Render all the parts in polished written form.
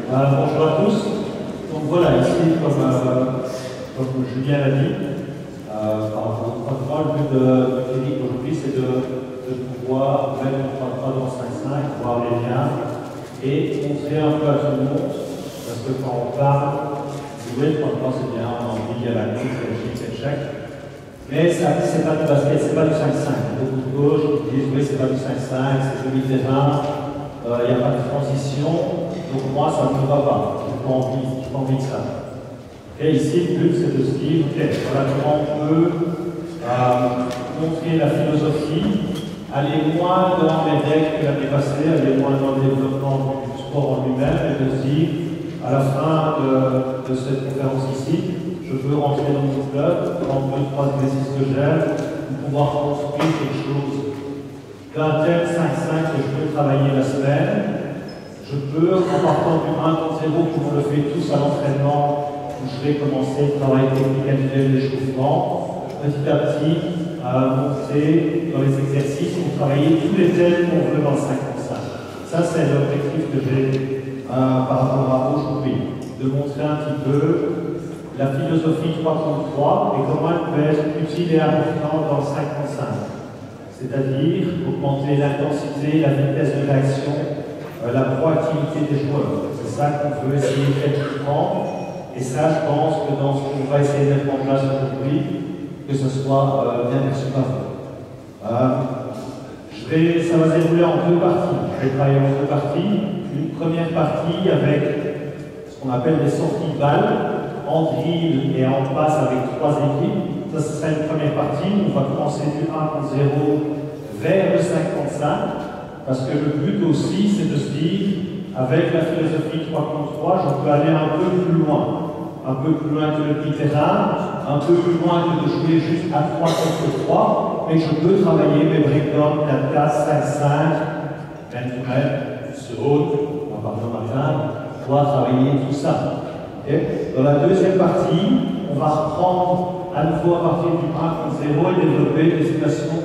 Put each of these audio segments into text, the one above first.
Bonjour à tous. Donc voilà, ici, comme Julien l'a dit, par rapport au 3-3, le but de clinique aujourd'hui, c'est de pouvoir mettre le 3-3 dans 5-5, voir les liens et montrer un peu à tout le monde, parce que quand on parle, jouer le 3-3 c'est bien, on a envie, il y a la coupe, il y a le chic, il y a le chèque. Mais c'est pas du basket, c'est pas du 5-5. Beaucoup de gauche qui disent oui, c'est pas du 5-5, c'est demi-terrain, il n'y a pas de transition, donc moi ça ne me va pas, j'ai pas envie de ça. Et ici, le but c'est de se dire, ok, voilà comment on peut montrer la philosophie, aller moins dans les règles que l'année passée, aller moins dans le développement du sport en lui-même, et de se dire, à la fin de cette conférence ici, je peux rentrer dans mon club, prendre 2-3 exercices que j'aime, pour pouvoir construire quelque chose d'un tel 5-5 que je peux travailler la semaine. Je peux, en partant du 1 contre 0, comme on le fait tous à l'entraînement, où je vais commencer le travail technique habituel d'échauffement, petit à petit, monter dans les exercices pour travailler tous les thèmes qu'on veut dans le 5 contre 5. Ça, c'est l'objectif que j'ai par rapport à aujourd'hui, de montrer un petit peu la philosophie 3 contre 3 et comment elle peut être utile et importante dans le 5 contre 5. C'est-à-dire augmenter l'intensité, la vitesse de réaction, la proactivité des joueurs. C'est ça qu'on veut essayer effectivement. Et ça, je pense que dans ce qu'on va essayer de mettre en place aujourd'hui, que ce soit bien perçu par vous. Ça va se dérouler en deux parties. Je vais travailler en deux parties. Une première partie avec ce qu'on appelle des sorties de balles, en drill et en passe avec 3 équipes. Ça, ce sera une première partie. On va commencer du 1 contre 0 vers le 5 contre 5. Parce que le but aussi, c'est de se dire, avec la philosophie 3 contre 3, je peux aller un peu plus loin. Un peu plus loin que le petit terrain, un peu plus loin que de jouer juste à 3 contre 3, mais je peux travailler mes breakdowns 4-4, 5-5, man-to-man, zone, on va parler en matin, on va travailler tout ça. Okay. Dans la deuxième partie, on va reprendre à nouveau à partir du 1 contre 0 et développer des situations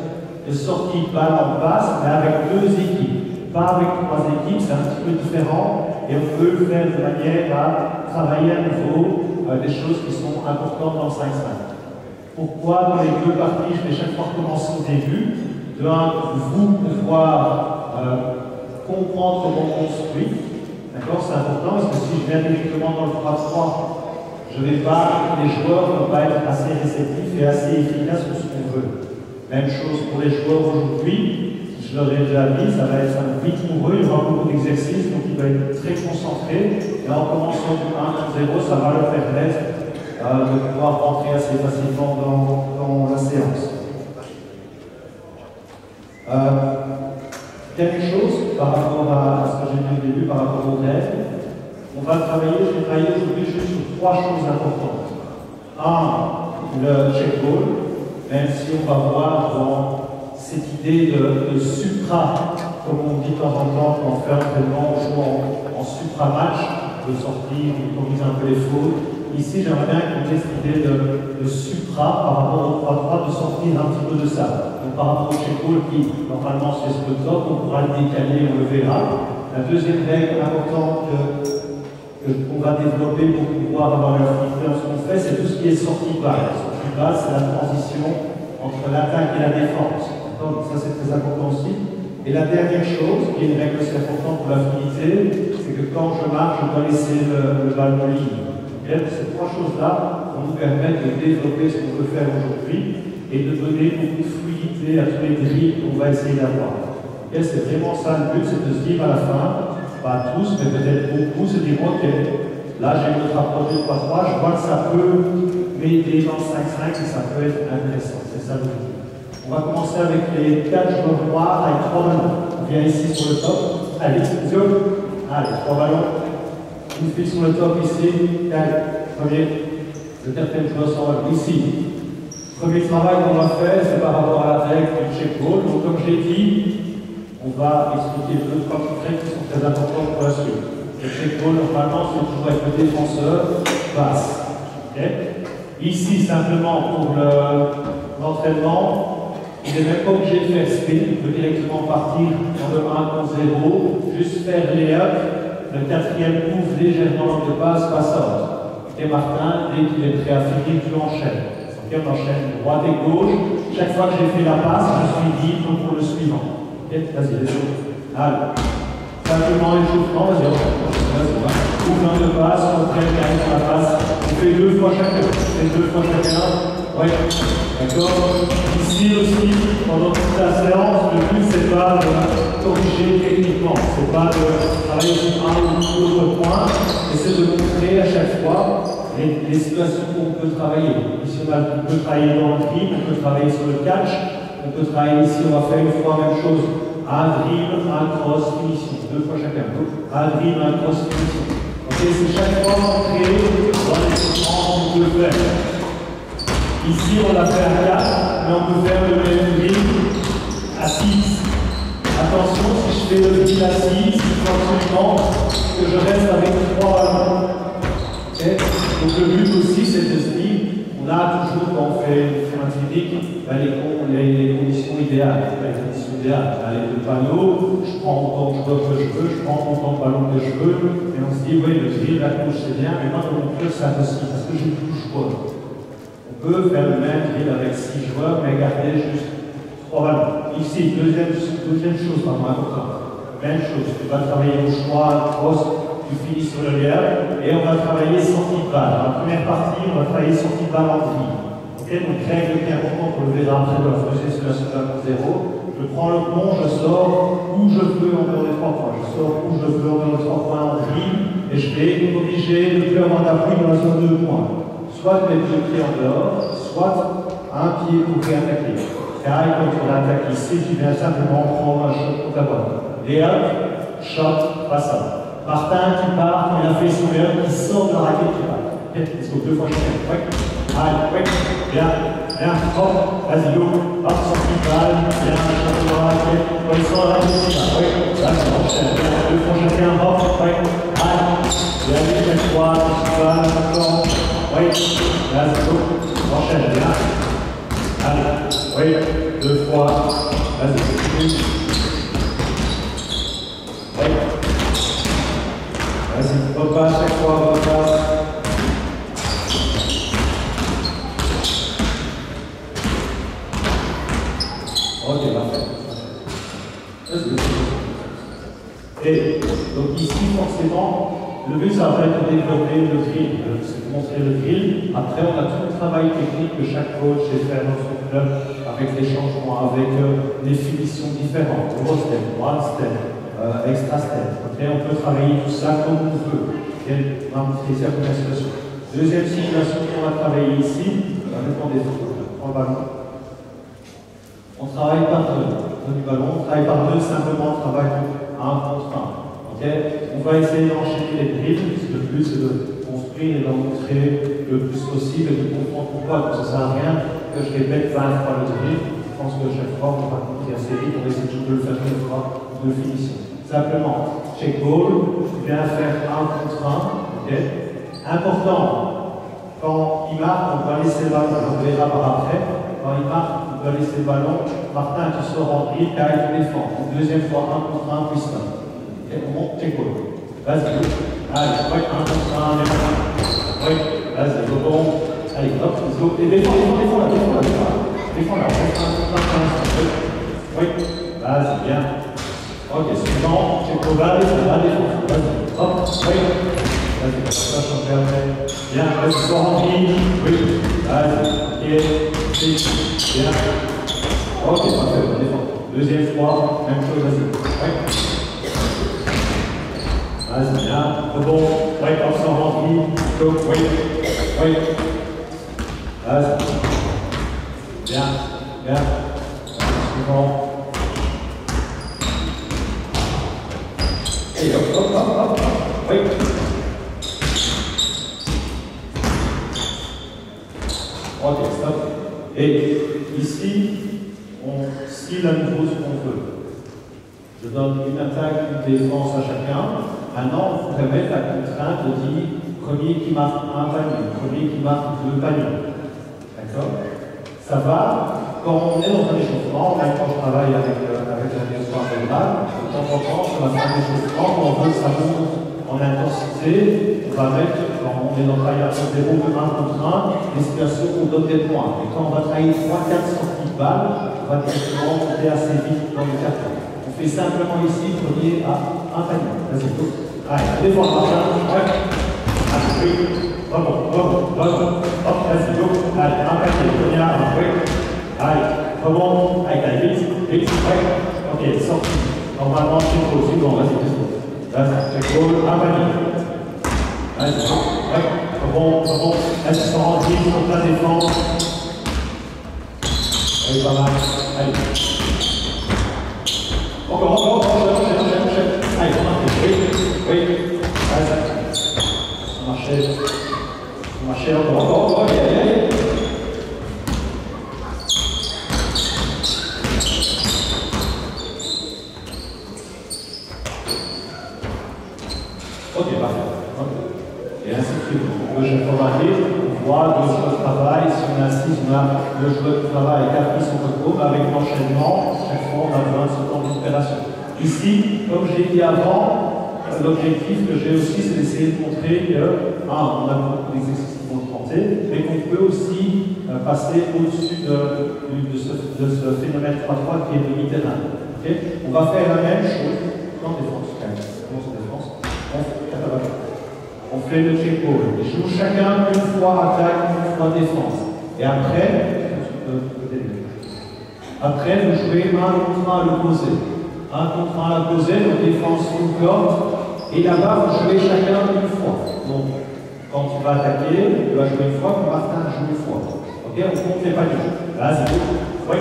de sortie de balle en passe, mais avec 2 équipes. Pas avec 3 équipes, c'est un petit peu différent, et on peut le faire de manière à travailler à nouveau des choses qui sont importantes dans le 5-5. Pourquoi dans les deux parties, je vais chaque fois recommencer au début, de vous pouvoir comprendre comment on construit. D'accord, c'est important parce que si je viens directement dans le 3-3, les joueurs ne vont pas être assez réceptifs et assez efficaces pour ce qu'on veut. Même chose pour les joueurs aujourd'hui, je leur ai déjà dit, ça va être un vite pour eux, il y aura beaucoup d'exercices, donc ils vont être très concentrés. Et en commençant du 1 contre 0, ça va leur permettre de pouvoir rentrer assez facilement dans la séance. Quelque chose par rapport à ce que j'ai dit au début, par rapport aux règles, je vais travailler aujourd'hui juste sur 3 choses importantes. 1, le check ball, même si on va voir dans cette idée de supra, comme on dit de temps en temps quand on fait un entraînement, on joue en supra-match, de sortir, on corrige un peu les fautes. Ici, j'aimerais bien qu'on ait cette idée de supra par rapport au 3-3, de sortir un petit peu de ça. Donc par rapport au check-ball qui, normalement, se fait sur le top, on pourra le décaler, on le verra. La deuxième règle importante qu'on va développer pour pouvoir avoir la fluidité dans ce qu'on fait, c'est tout ce qui est sortie de balle. La sortie de balle, c'est la transition entre l'attaque et la défense. Donc ça, c'est très important aussi. Et la dernière chose, qui est une règle aussi importante pour la fluidité, c'est que quand je marche, je dois laisser le ballon libre. Ces 3 choses-là vont nous permettre de développer ce qu'on veut faire aujourd'hui et de donner beaucoup de fluidité à tous les drills qu'on va essayer d'avoir. C'est vraiment ça le but, c'est de se dire à la fin, pas tous, mais peut-être beaucoup, se dire ok, là j'ai notre approche de 3-3, je vois que ça peut m'aider dans le 5-5 et ça peut être intéressant. C'est ça le but. On va commencer avec les 4 joueurs noirs avec 3 ballons. On vient ici sur le top. Allez, let's go. Allez, 3 ballons. Une file sur le top ici. Premier. Le quatrième joueur sera ici. Premier travail qu'on va faire, c'est par rapport à la règle du check ball. Donc, comme j'ai dit, on va expliquer 2-3 petites règles qui sont très importantes pour la suite. Le check ball, normalement, c'est toujours avec le défenseur basse. Okay. Ici, simplement pour l'entraînement, il n'est même pas obligé de faire spin, il peut directement partir dans le 1 contre 0, juste faire les up, Le quatrième ouvre légèrement l'angle de passe, passe out. Ok, Martin, dès qu'il est prêt à finir, tu enchaînes. Ok, on enchaîne droite et gauche. Chaque fois que j'ai fait la passe, je suis libre pour le suivant. Ok, vas-y, les autres. Allez. Simplement échauffement, vas-y, vas-y. Ouvre l'angle de passe, on prête, carré sur la passe. On fait 2 fois chacun. On fait 2 fois chacun. Oui, d'accord. Ici aussi, pendant toute la séance, le but c'est pas de corriger techniquement, c'est pas de travailler sur un ou l'autre point, mais c'est de montrer à chaque fois les situations où on peut travailler. Ici, on peut travailler dans le dribble, on peut travailler sur le catch, on peut travailler ici, on va faire une fois la même chose. Un dribble, un cross, finition. 2 fois chacun. Un dribble, un cross, finition. Ok, c'est chaque fois montrer dans les mouvements qu'on peut faire. Ici, on l'a fait à 4, mais on peut faire le même dribble à 6. Attention, si je fais le dribble à 6, il faut absolument que je reste avec 3 ballons. Okay. Donc le but aussi, c'est de se dire, on a toujours, quand on fait un physique, les conditions idéales. Les conditions idéales. Les 2 panneaux, je prends autant de joueurs que je veux, je prends autant de ballons que je veux, et on se dit, oui, le dribble à gauche c'est bien, mais moi, mon club, c'est impossible, parce que je ne touche pas. On peut faire le même drill avec 6 joueurs, mais garder juste 3 ballons. Ici, deuxième chose, important. Même chose, tu vas travailler au choix, cross, tu finis sur le lien, et on va travailler sortie de balle. Dans la première partie, on va travailler sortie de balle en drill. Okay, donc, règle qui est importante pour le verra après dans la deuxième situation de 0. Je prends le pont, je sors où je veux en dehors des 3 points. Je sors où je veux en dehors des 3 points en drill, et je vais obliger de plus avoir d'appui dans la zone de 2 points. Soit mettre 2 pieds en dehors, soit un pied pour réattaquer. Car quand on attaque ici, tu viens simplement prendre un shot pour ta boîte. Et hop, shot, pas ça. Martin qui part, quand il a fait son erreur, qui sort de la raquette qui part. Ok, let's go, 2 fois chacun. Ouais. Allez, ouais. Bien, bien, hop, vas-y, go. Hop, sortie de balle, bien, shot de la raquette. Quand il sort de la raquette, il part. Ouais, là, ça enchaîne. 2 fois chacun, hop, ouais. Allez, bien, chaque fois, sortie de balle, encore. Oui, là c'est tout. Enchaîne bien. Allez, oui, 2 fois. Vas-y, oui. Vas-y, repasse chaque fois, repasse. Ok, parfait. Vas-y. Et donc ici, forcément, le but, ça va être de développer le drill, c'est de montrer le drill. Après, on a tout le travail technique que chaque coach sait faire dans son club, avec les changements, avec les finitions différentes, gros step, one step, extra step. Okay, on peut travailler tout ça comme on veut. Okay, on va montrer ici la première situation. Deuxième situation qu'on va travailler ici, ça dépend des photos. On le ballon. On travaille par 2. Du ballon, on travaille par 2, simplement on travaille à 1 contre 1. Okay. On va essayer d'enchaîner les drills, parce que le but c'est de construire et d'en montrer le plus possible et de comprendre pourquoi. Donc ça ne sert à rien que je répète 20 fois le drill. Je pense que chaque fois on va compter assez vite, on essaie toujours de le faire une fois de finition. Simplement, check ball, je viens faire 1 contre 1. Okay. Important, quand il marque, on va laisser le ballon, on verra par après. Quand il marque, on va laisser le ballon. Martin, tu sors en drill, car il défend. Deuxième fois 1 contre 1, puis stop. Et on monte, check ball. Vas-y. Allez, ouais, 1 contre 1, oui, vas-y, rebond. Allez, hop, let's go. Et défends là. Défends là. Oui, vas-y, bien. Ok, suivant, check ball, allez, ça va, défense. Vas-y, hop, oui. Vas-y, ça change après. Bien, vas-y, sors en ligne. Oui, vas-y, ok. Bien. Ok, parfait, on défend. Deuxième fois, même chose, vas-y. Oui. Vas-y, bien. Rebond. Oui, hop, sans rempli. Go. Oui. Oui. Vas-y. Bien. Bien. Suivant. Et hop. Oui. Ok, stop. Et ici, on style à nouveau ce qu'on veut. Je donne une attaque, une défense à chacun. Maintenant, on pourrait mettre la contrainte de dire premier qui marque un panier, premier qui marque 2 paniers. D'accord? Ça va, quand on est dans un échauffement, même quand je travaille avec la direction verbale, de temps en temps, sur la fin de l'échauffement, on veut que ça monte en intensité, on va mettre, quand on est dans le travail à 0, 1 contre 1, des situations où on donne des points. Et quand on va travailler 3-4 sorties de balle, on va directement monter assez vite dans le carton. On fait simplement ici, premier à un panier. Vas-y, go. Allez, défends le marqueur. Ouais. Allez, oui. Rebond. Hop, vas-y, go. Allez, un panier, premier à un. Oui. Allez, rebond. Allez, vite. Ouais. Ok, sortie. Normalement, c'est bon, vas-y, vas-y. C'est cool, un panier. Vas-y, ouais. Rebond. Vas-y, sans rentrer, contre la défense. Allez, pas mal. Allez. Encore, allez, oui, vas-y, ça marchait, encore, allez. Ok, parfait. Et ainsi de suite. Le jeu formaté, on voit le jeu de travail, si on insiste, on a le jeu de travail caprice en repos, avec l'enchaînement, chaque fois on a besoin de ce temps d'opération. Ici, comme j'ai dit avant, l'objectif que j'ai aussi, c'est d'essayer de montrer que, on a beaucoup d'exercices qui vont tenter, mais qu'on peut aussi passer au-dessus de ce phénomène 3-3 qui est le mi-terrain. Okay, on va faire la même chose en défense. On fait le check ball. Ils jouent chacun une fois attaque, une fois défense. Et après, vous jouez un contre un à l'opposé. Un contre un à l'opposé, donc défense full court. Et là-bas, vous jouez chacun une fois. Donc, quand tu vas attaquer, tu vas jouer une fois, quand Martin joue une fois. Ok, on compte les paniers. Vas-y, oui.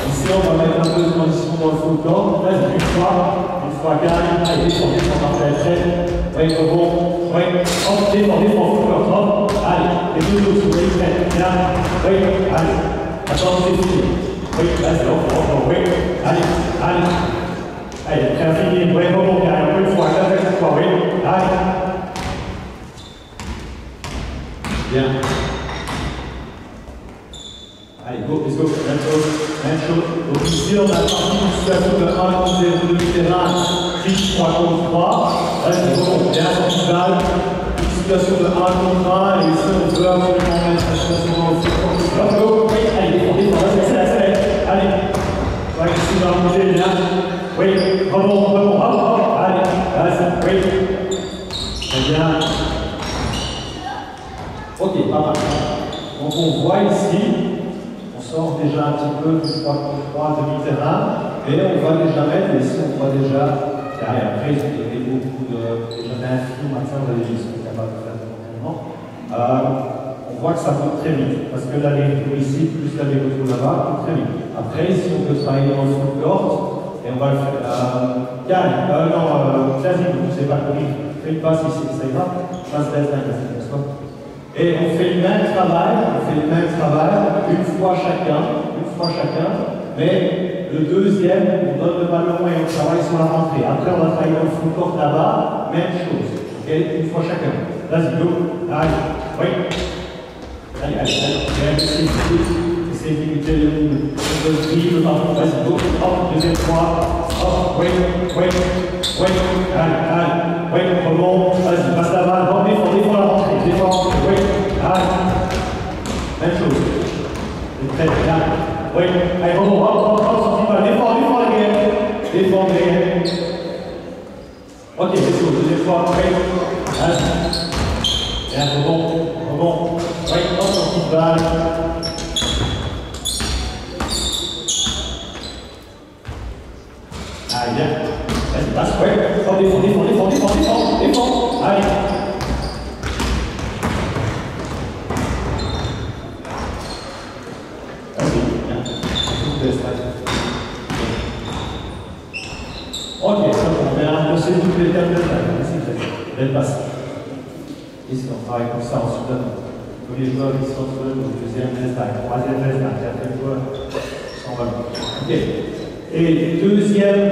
Ici, on va mettre un peu de transition dans le full court. Vas-y, une fois gagne, allez, descendez, on va faire très. Oui, rebond, oui, hop, défendez, full court, hop. Allez, les deux autres, oui, bien. Oui, allez. Attends, c'est fini. Oui, vas-y, encore, oui. Allez. Allez, prêt à finir. Oui, rebond, bien, une fois, quatre fois, oui. Allez. Bien. Allez, go, let's go. Même chose. Donc ici, on a une situation de 1 contre 0 de mi-terrain, 6, 3 contre 3. Vas-y, go, bien, sortie de balle. Une situation de 1 contre 1. Et ici, on peut absolument mettre la situation dans le foot. Go, oui, allez, vas-y, accélère. Allez. Ouais, ici, on va bouger, bien. Oui, rebond, hop. Allez, vas-y, oui. Très bien. Ok, pas mal. Donc on voit ici, on sort déjà un petit peu du 3 contre 3 demi-terrain, et on va déjà mettre, ici on voit déjà, derrière, après ils ont donné beaucoup déjà d'infos, maintenant on sont capables de faire des entraînements. On voit que ça va très vite, parce que l'aller-retour ici, plus l'aller-retour là-bas, très vite. Après, ici on peut travailler dans le full court, et on va le faire. Gagne, Classique, vous ne savez pas courir, fais une passe ici, ça ira, passe baseline, n'est-ce pas? Et on fait le même travail, une fois chacun, mais le deuxième, on donne le ballon et on travaille sur la rentrée. Après, on va travailler dans le full court là-bas, même chose. Okay, une fois chacun. Vas-y, go. Allez, oui. Allez. Essayez de limiter le dribble, pardon. Vas-y, go. Hop, deuxième fois. Hop, oui. Allez. Oui, rebond. Vas-y, passe la balle. Bon, défends la rentrée. Oui. Allez. Même chose. C'est très bien. Oui. Allez, rebond. Hop, sortie de balle. Défends la game. Défends la game. Ok, c'est tout. Deuxième fois. Oui. Vas-y. Bien, rebond. Oui, hop, sortie de balle. Allez, bien. Vas-y, passe, ouais. Oh, défends. Allez. Vas-y, bien. Ok, on va remplacer toutes les termes de taille. Ici, belle passe. Ici, on travaille comme ça, ensuite, le premier joueur qui se retrouve, le deuxième baseline, troisième baseline, quatrième joueur, s'en va. Ok. Et deuxième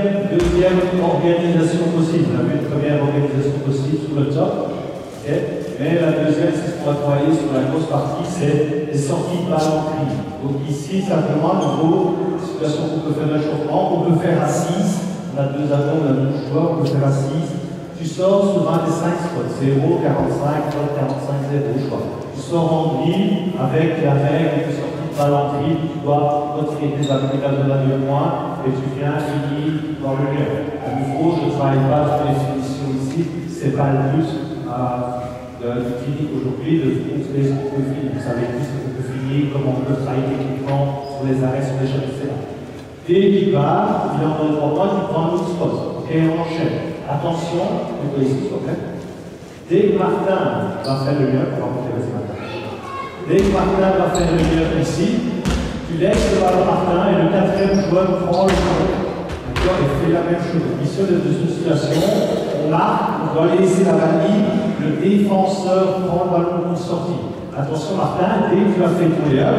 organisation possible. On a vu une première organisation possible sur le top. Okay. Mais la deuxième, c'est ce qu'on va travailler sur la grosse partie, c'est les sorties de balle en cri. Donc ici, simplement, à nouveau, situation qu'on peut faire d'échauffement, on peut faire assise, On a deux avions, on a 12 joueurs, on peut faire à 6. Tu sors sur un des 5 spots, 0, 45, 45, 0, je crois. Tu sors en grille avec la règle de sortie de balle en grille, tu dois retirer tes applications de la 2 points et tu viens finir dans le lieu. À nouveau, je ne travaille pas sur les finitions ici, c'est pas le but du clinique aujourd'hui, de montrer ce qu'on peut finir. Vous savez plus ce qu'on peut finir, comment on peut travailler techniquement sur les arrêts, sur les choses, etc. Dès qu'il part, il en donne 3 points, tu prends un autre spot. Ok, on enchaîne. Attention, on peut ici, ok. Dès que Martin va faire le lien, on va monter ce matin. Dès que Martin va faire le lien ici, tu laisses le ballon Martin et le 4e joueur prend le ballon. D'accord, et fait la même chose. Ici, de cette situation, on marque, on doit laisser la vanille, le défenseur prend le ballon pour sortie. Attention Martin, dès que tu as fait ton lien,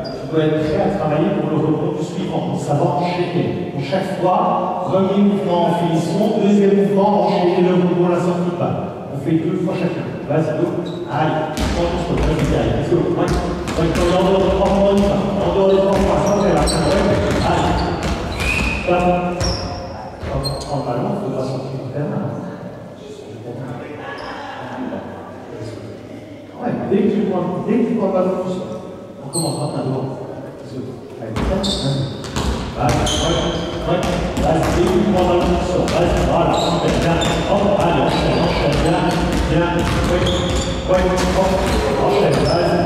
tu dois être prêt à travailler pour le rebond du suivant. Ça va enchaîner. Pour chaque fois, premier mouvement en finition, deuxième mouvement, enchaîner le mouvement à la sortie de balle. On fait 2 fois chacun. Vas-y, go. Allez, prends ton spot. Vas-y, allez, let's go. Ouais. En dehors de 3 points, en dehors de 3 points, sans faire la allez. Stop. En ballon, il ne faut pas sortir du terrain. Ouais, dès que tu prends le ballon, on commence par un droit. Allez, vas-y, dès que tu prends le ballon, vas-y, voilà, enchaîne bien. Hop, allez, enchaîne bien, bien, ouais, hop, enchaîne, vas-y,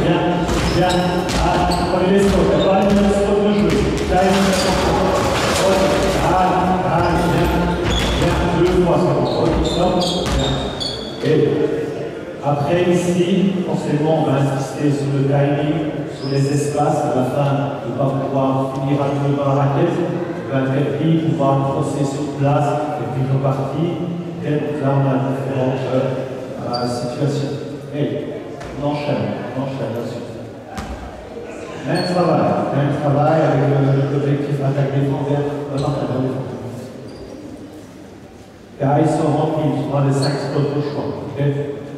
bien, bien, allez, prenez les spots, prenez les spots de jeu, allez, bien, 2 fois, c'est bon, bien, et après ici, forcément, on va insister sur le timing, sur les espaces, à la fin, de ne pas pouvoir finir à deux dans la raquette, on va intervenir, pouvoir crosser sur place, et puis repartir. Et là, on a différentes situations. Et on enchaîne là-dessus. Même travail avec l'objectif attaque-défense vers partenaire défense. Car ils sont remplis, tu prends les 5 spots au choix. Okay?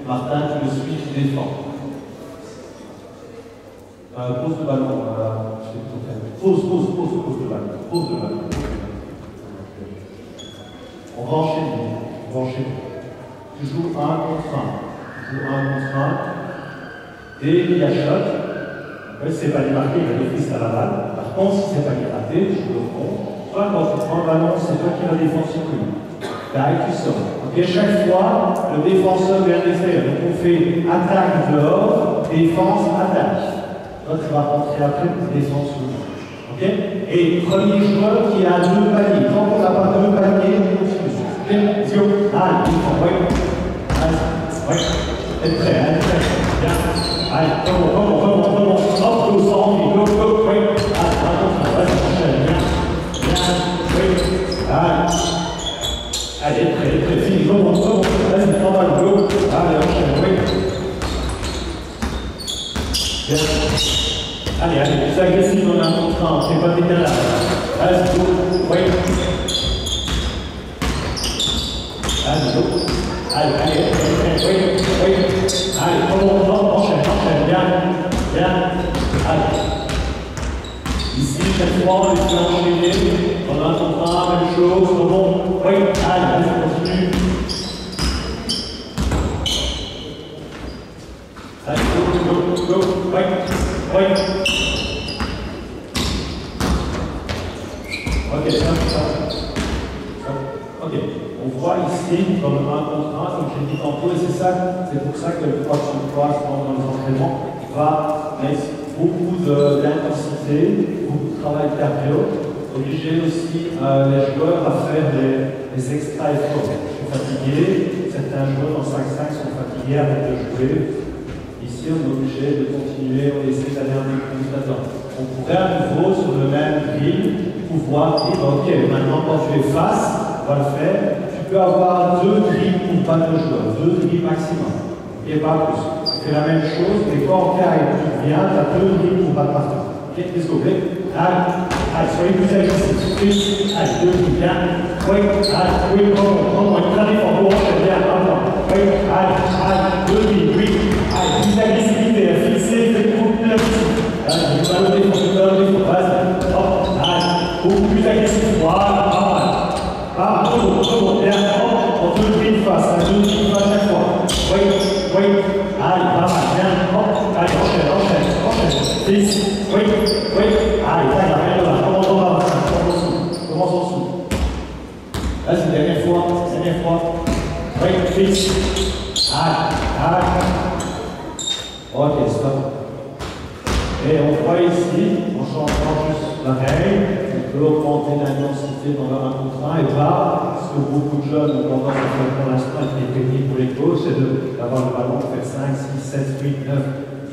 Martin, tu le suis, tu défends. Pose le ballon. Pose le ballon. On va enchaîner. Tu joues 1 contre 1. Dès qu'il y a shot, c'est pas démarqué, il va défriser à la balle. Par contre, si c'est pas raté, tu joues au fond. Toi, quand tu prends le ballon, c'est toi qui vas défendre sur lui. Là, tu sors. Okay, chaque fois, le défenseur vient d'extérieur. Donc, on fait attaque dehors, défense, attaque. Toi, tu vas rentrer après pour défendre sur lui. Okay? Et premier joueur qui a 2 paniers. Tant qu'on n'a pas 2 paniers, on continue. Ok? Let's go. Allez, ouais. Être prêt. Bien. Allez, comment. Hop, go, sans go, ouais. Allez, enchaîne. Bien. Allez, très fini, comment, vas-y, prends le go, allez, enchaîne, oui. Bien. Allez, plus agressif dans un contre 1, c'est pas décalage. Vas-y, go, oui. Allez, go. Allez, oui. Allez, comment, enchaîne, bien. Allez. Ici, chaque fois, on les fait enchaîner. On a un contre 1, même chose, bon. Oui, allez, continue. Allez, go. Oui. Ok, ça. Ok, on voit ici, dans le 1 contre 1, comme j'ai dit tantôt, et c'est pour ça que le 3 sur 3, dans les entraînements, va mettre beaucoup d'intensité, beaucoup de travail cardio. Obliger aussi les joueurs à faire des extra efforts. Je suis fatigué, certains joueurs dans 5-5 sont fatigués avant de jouer. Ici, on est obligé de continuer, on essaie d'aller un peu plus là-dedans. On pourrait à nouveau, sur le même drill, pouvoir dire ok, maintenant quand tu es face, on va le faire. Tu peux avoir 2 drills pour battre le joueur, 2 drills maximum, et pas plus. Tu fais la même chose, mais quand en cas tu viens, tu as 2 drills pour battre partout. Ok, let's go, allez, soyez plus agressifs. Allez, 2 drills, bien. Oui, allez, comment, il arrive en haut, bien, oui, allez, 2 drills, oui. Allez, plus d'agressivité, fixez, faites beaucoup plus agressif. Allez, vas-y, hop, allez, beaucoup plus agressif, voilà. passe à 2 dribbles à chaque fois. Oui. Allez, pas mal, bien. Hop, allez, enchaîne. 10. Oui. Allez, tac, rien de là. Commence en bas, commence en dessous. Vas-y, dernière fois. Oui, 10. Allez. Ok, stop. Et on voit ici, en changeant juste la règle, on peut augmenter l'intensité dans leur 1 contre 1 et voir ce que beaucoup de jeunes ont tendance à faire pour l'instant avec les techniques pour les coachs, c'est d'avoir le ballon, faire 5, 6, 7, 8, 9,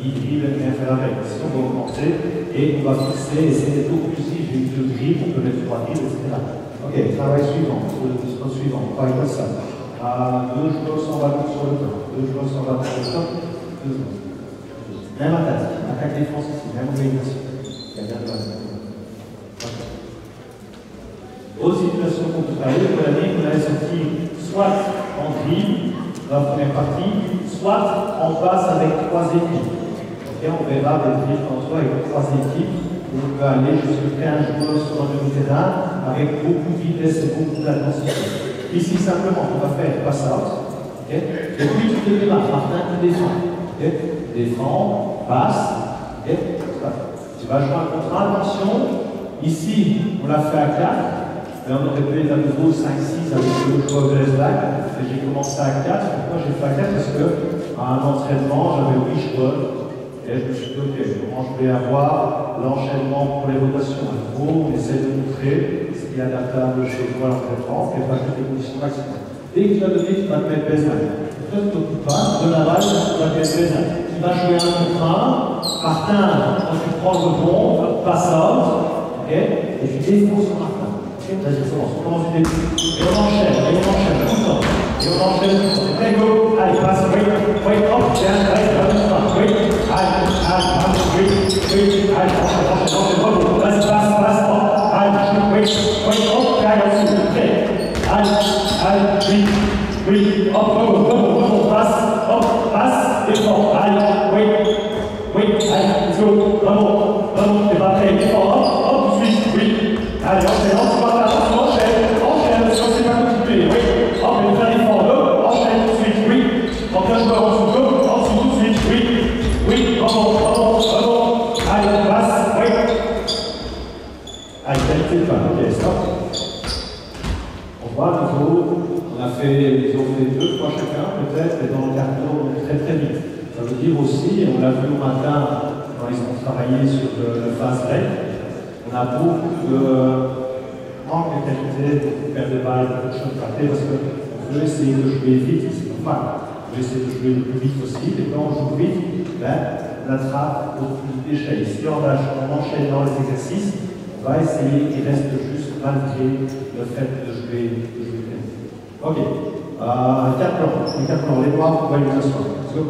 10 dribbles et bien faire la règle. Ici, on va augmenter et on va fixer, essayer d'être beaucoup plus si j'ai 2 dribbles, on peut mettre 3 dribbles, etc. Ok, travail suivant, le spot suivant, pareil comme ça. 2 joueurs sans ballon sur le terrain, 2 joueurs sans ballon sur le terrain, 2 secondes. Même attaque défense ici, même organisation. Il y a bien de base. Aux situations qu'on peut travailler, vous l'année, vous allez sortir soit en dribble, dans la première partie, soit en passe avec 3 équipes. Okay, on verra des dribbles en soi avec 3 équipes. On peut aller jusqu'à 15 joueurs sur un demi-terrain avec beaucoup de vitesse et beaucoup d'intensité. Ici, simplement, on va faire pass-out. Okay, et puis, tu te démarres, Martin, tu descends. Okay. Défend, passe, et tu vas jouer un contrat, attention, ici on l'a fait à 4, mais on aurait pu être à nouveau 5-6 avec le joueur de l'Esbac, et j'ai commencé à 4, pourquoi j'ai fait à 4? Parce qu'à un entraînement j'avais 8 joueurs, et je me suis dit ok, comment je vais avoir l'enchaînement pour les rotations à nouveau, on essaie de montrer ce qui est adaptable chez toi à l'entraînement, et pas toutes les conditions maximales. Dès que tu vas donner, tu vas te mettre baseline. Toi, tu ne t'occupes pas de la balle, tu vas te mettre baseline. Tu vas jouer 1 contre 1, Martin, quand tu prends le rebond, passe out, okay, et tu défonces sur Martin. Okay, vas-y, on commence du début. Et on enchaîne tout le temps. Allez, go, allez, passe, wait, hop, tiens, allez, allez, enchaîne, rebond, vas-y, passe, hop, allez, wait, hop, allez, oui, hop, rebond, passe, effort, allez, wait, allez, let's go, rebond, t'es pas prêt, effort, hop, tout de suite, oui, allez, enchaîne, parce qu'on ne sait pas continuer, oui, hop, mais faire l'effort, enchaîne tout de suite, oui, quand un joueur en dessous, tout de suite, oui, rebond, allez, passe, oui, allez, qualité de balle, ok, stop, on voit à nouveau. Ils ont fait 2 fois chacun, peut-être, et dans le carton, très vite. Ça veut dire aussi, et on l'a vu au matin, quand ils ont travaillé sur le fast break, on a beaucoup de manque de qualité, beaucoup de pertes de balles, beaucoup de choses ratées, parce qu'on veut essayer de jouer vite, c'est normal. On veut essayer de jouer le plus vite possible, et quand on joue vite, on attrape beaucoup d'échecs. Si on enchaîne dans les exercices, on va essayer qu'il reste juste malgré le fait de jouer vite. Ok, 4 plans, les noirs, on va les asseoir. Let's go.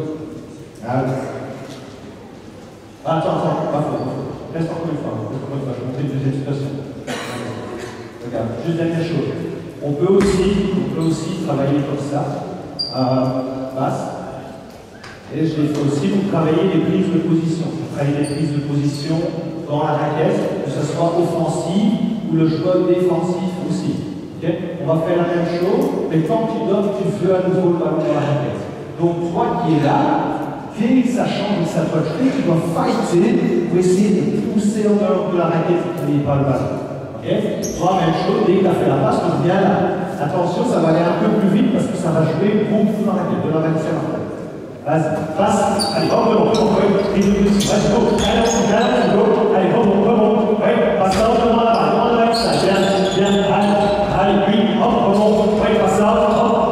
Attends, pas faux. Reste encore une fois, je vais montrer une deuxième situation. Regarde, juste dernière chose. On peut aussi travailler comme ça, passe. Et je l'ai fait aussi pour travailler les prises de position. Travailler les prises de position dans la raquette, que ce soit offensif ou le joueur défensif aussi. Okay. On va faire la même chose, mais quand tu donnes, tu veux à nouveau le ballon dans la raquette. Donc toi qui es là, dès que ça change de sa touch, tu dois fighter pour essayer de pousser en dehors de la raquette pour qu'il n'y ait pas le ballon. Okay. Toi, même chose, dès que tu as fait la passe, tu reviens là. Attention, ça va aller un peu plus vite parce que ça va jouer beaucoup dans la raquette, de la raquette à la raquette. Vas-y, passe, allez, rebond, allez, rebond, passe là, devant la balle, bien, allez, oui, hop, rebond, passe là,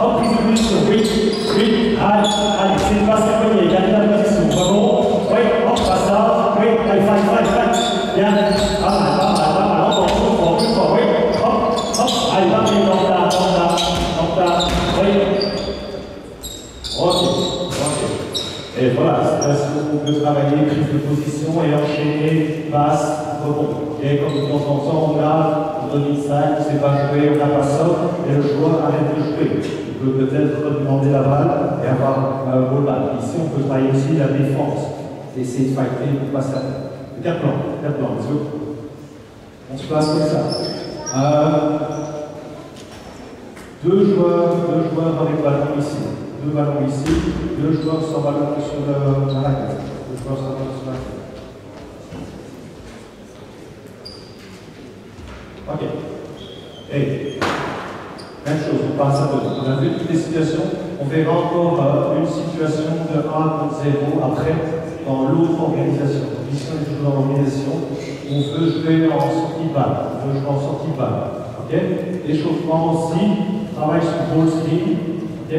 hop, prise de position, oui, allez, c'est une passe éloignée, gagne la position, rebond, hop, passe là, allez, fight, bien, encore plus fort, hop, allez, va, dans ta, ok. Et voilà, c'est là où on peut travailler, prise de position et enchaîner, passe, rebond. Et comme de temps en temps, on donne une salle, on ne sait pas jouer, on n'a pas ça, et le joueur arrête de jouer. Il peut peut-être demander la balle et avoir le ball. Ici, on peut travailler aussi la défense, essayer de fighter pour passer à 4 plans, let's go. On se passe comme ça. deux joueurs avec ballon ici. Deux ballons ici, deux joueurs sans ballon sur la raquette. Deux joueurs sans ballon sur la raquette. Ok. Et même chose, on passe à deux. On a vu toutes les situations. On verra encore une situation de 1 contre 0 après dans l'autre organisation. Ici, on est toujours dans l'organisation. On veut jouer en sortie balle. On veut jouer en sortie balle. Ok. Échauffement aussi. Travail sur ball screen. Ok.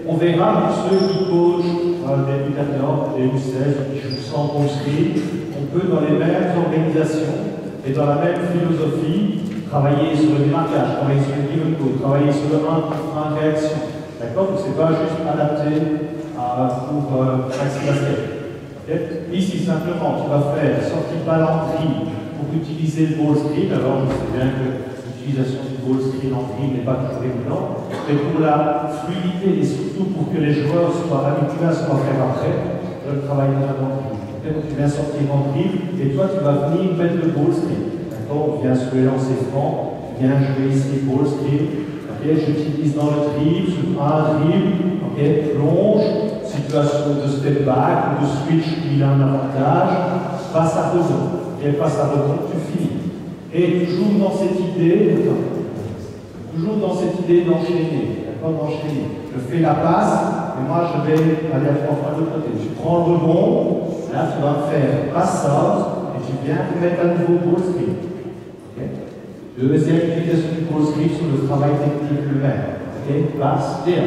On verra pour ceux qui coachent des U14, des U16, qui jouent sans ball screen. On peut dans les mêmes organisations et dans la même philosophie travailler sur le démarquage, travailler sur le give and go, travailler sur le 1 réaction. D'accord? Donc, ce n'est pas juste adapté pour Maxi Basket. Okay? Ici, simplement, tu vas faire sortie de balle en dribble pour utiliser le ball screen. Alors, je sais bien que l'utilisation du ball screen en dribble n'est pas toujours évident, mais pour la fluidité et surtout pour que les joueurs soient habitués à ce qu'on va faire après, je travaille déjà dans le dribble. Okay? Donc, tu viens sortir en dribble et toi, tu vas venir mettre le ball screen. On vient sur les lancers francs, vient jouer ici ball screen. Okay, j'utilise dans le dribble, sur un dribble, okay, plonge, situation de step back ou de switch où il a un avantage, passe à rebond. Et passe à rebond, tu finis. Et toujours dans cette idée d'enchaîner, d'accord, d'enchaîner. Je fais la passe, et moi je vais aller à l'autre côté. Tu prends le rebond, là tu vas faire pass out, et tu viens mettre à nouveau ball screen. Deuxième utilisation du ball screen sur le travail technique lui-même. Ok, passe, bien.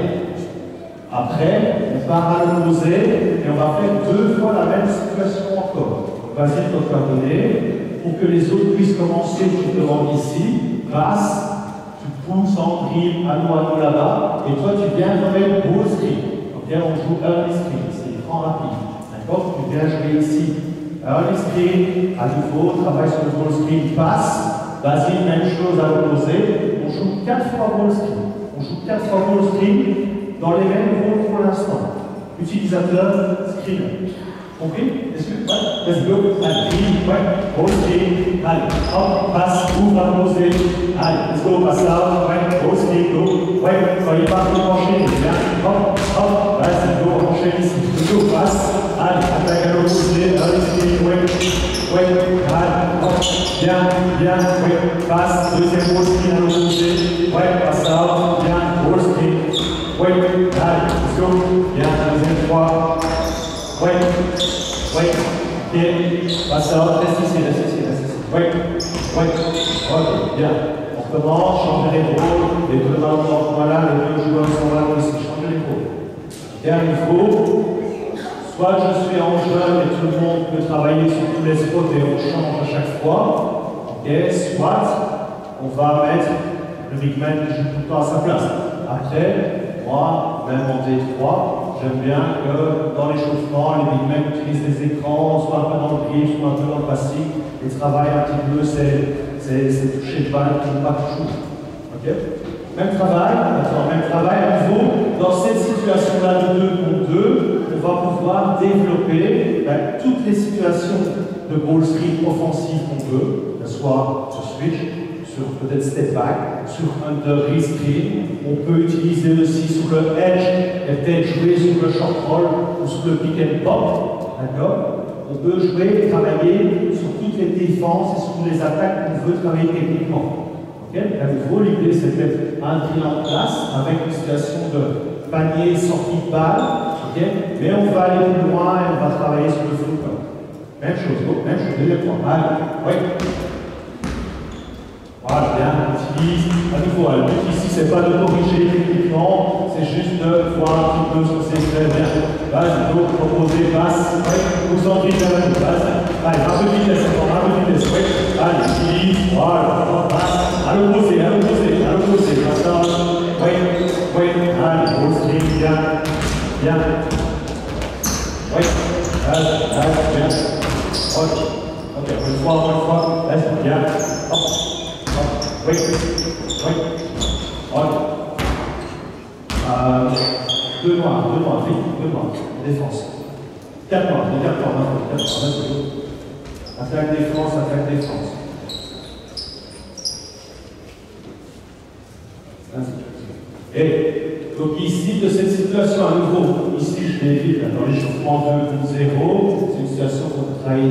Après, on part à l'opposé et on va faire deux fois la même situation encore. Vas-y, ton coordonné, pour que les autres puissent commencer, tu te rends ici, passe, tu pousses en dribble à nous là-bas, et toi tu viens remettre ball screen. Ok, on joue early screen, c'est écran rapide. D'accord, tu viens jouer ici. Early screen, à nouveau, travail sur le ball screen, passe. Vas-y, même chose à l'opposé. On joue 4 fois ball screen. On joue 4 fois ball screen dans les mêmes rôles pour l'instant. Utilisateur, screen. Compris? Est-ce que? Ouais. Let's go. Allez, ouais. Ball screen. Allez, hop, passe, ouvre à l'opposé. Allez, let's go, passe là. Ouais, ball screen, go. Ouais, soyez pas trop enchaînés. Bien. Hop, hop. Vas-y, go, enchaîne ici. Let's go, passe. Allez, attaque à l'opposé. Allez, screen, ouais. Ouais, allez, hop. Bien, ouais, passe, deuxième ball screen à l'opposé, ouais, passe out, bien, ball screen, ouais, allez, let's go, bien, deuxième fois, ouais, bien, passe out, reste ici, ouais, ok, bien, on commence, changer les rôles, les deux mains, voilà, les deux joueurs sont là ici, changer les rôles. Dernier faut, soit je suis en jeune et tout le monde peut travailler sur tous les spots et on change à chaque fois. Et soit on va mettre le big man qui joue tout le temps à sa place. Après, moi, même en D3, j'aime bien que dans l'échauffement, les big men utilisent des écrans, soit un peu dans le grip, soit un peu dans le passif, et travaillent un petit peu ces touchés de balle qui ne sont pas toujours. Okay? Même travail à nouveau, dans cette situation-là de 2 contre 2, on va pouvoir développer toutes les situations de ball screen offensive qu'on veut, que ce soit sur switch, sur peut-être step back, sur under screen. On peut utiliser aussi sur le edge et peut-être jouer sur le short roll ou sur le pick and pop. D'accord? On peut jouer et travailler sur toutes les défenses et sur toutes les attaques qu'on veut travailler techniquement. Okay? À nouveau, l'idée c'est de mettre un drill en place avec une situation de panier sortie de balle, okay? Mais on va aller plus loin et on va travailler sur le full court. Même chose, deuxième point. Allez, oui. Voilà, bien, on utilise. À nouveau, le but ici, c'est pas de corriger techniquement, c'est juste de voir un petit peu ce que c'est très bien. Vas-y, go, proposer, passe, oui, vous en dites vers nous, vas-y. Allez, un peu de vitesse, oui. Allez, utilise, voilà, passe, à l'opposé, passe là, oui, allez, ball screen, bien. Oui, vas-y, bien. Ok, une fois, vas-y, bien. Oui. Ok. Deux noirs, défense. 4 noirs, attaque, défense. Vas-y. Et donc ici, de cette situation à nouveau, ici je l'évite, dans l'échauffement 2.0, c'est une situation où on travaille 10,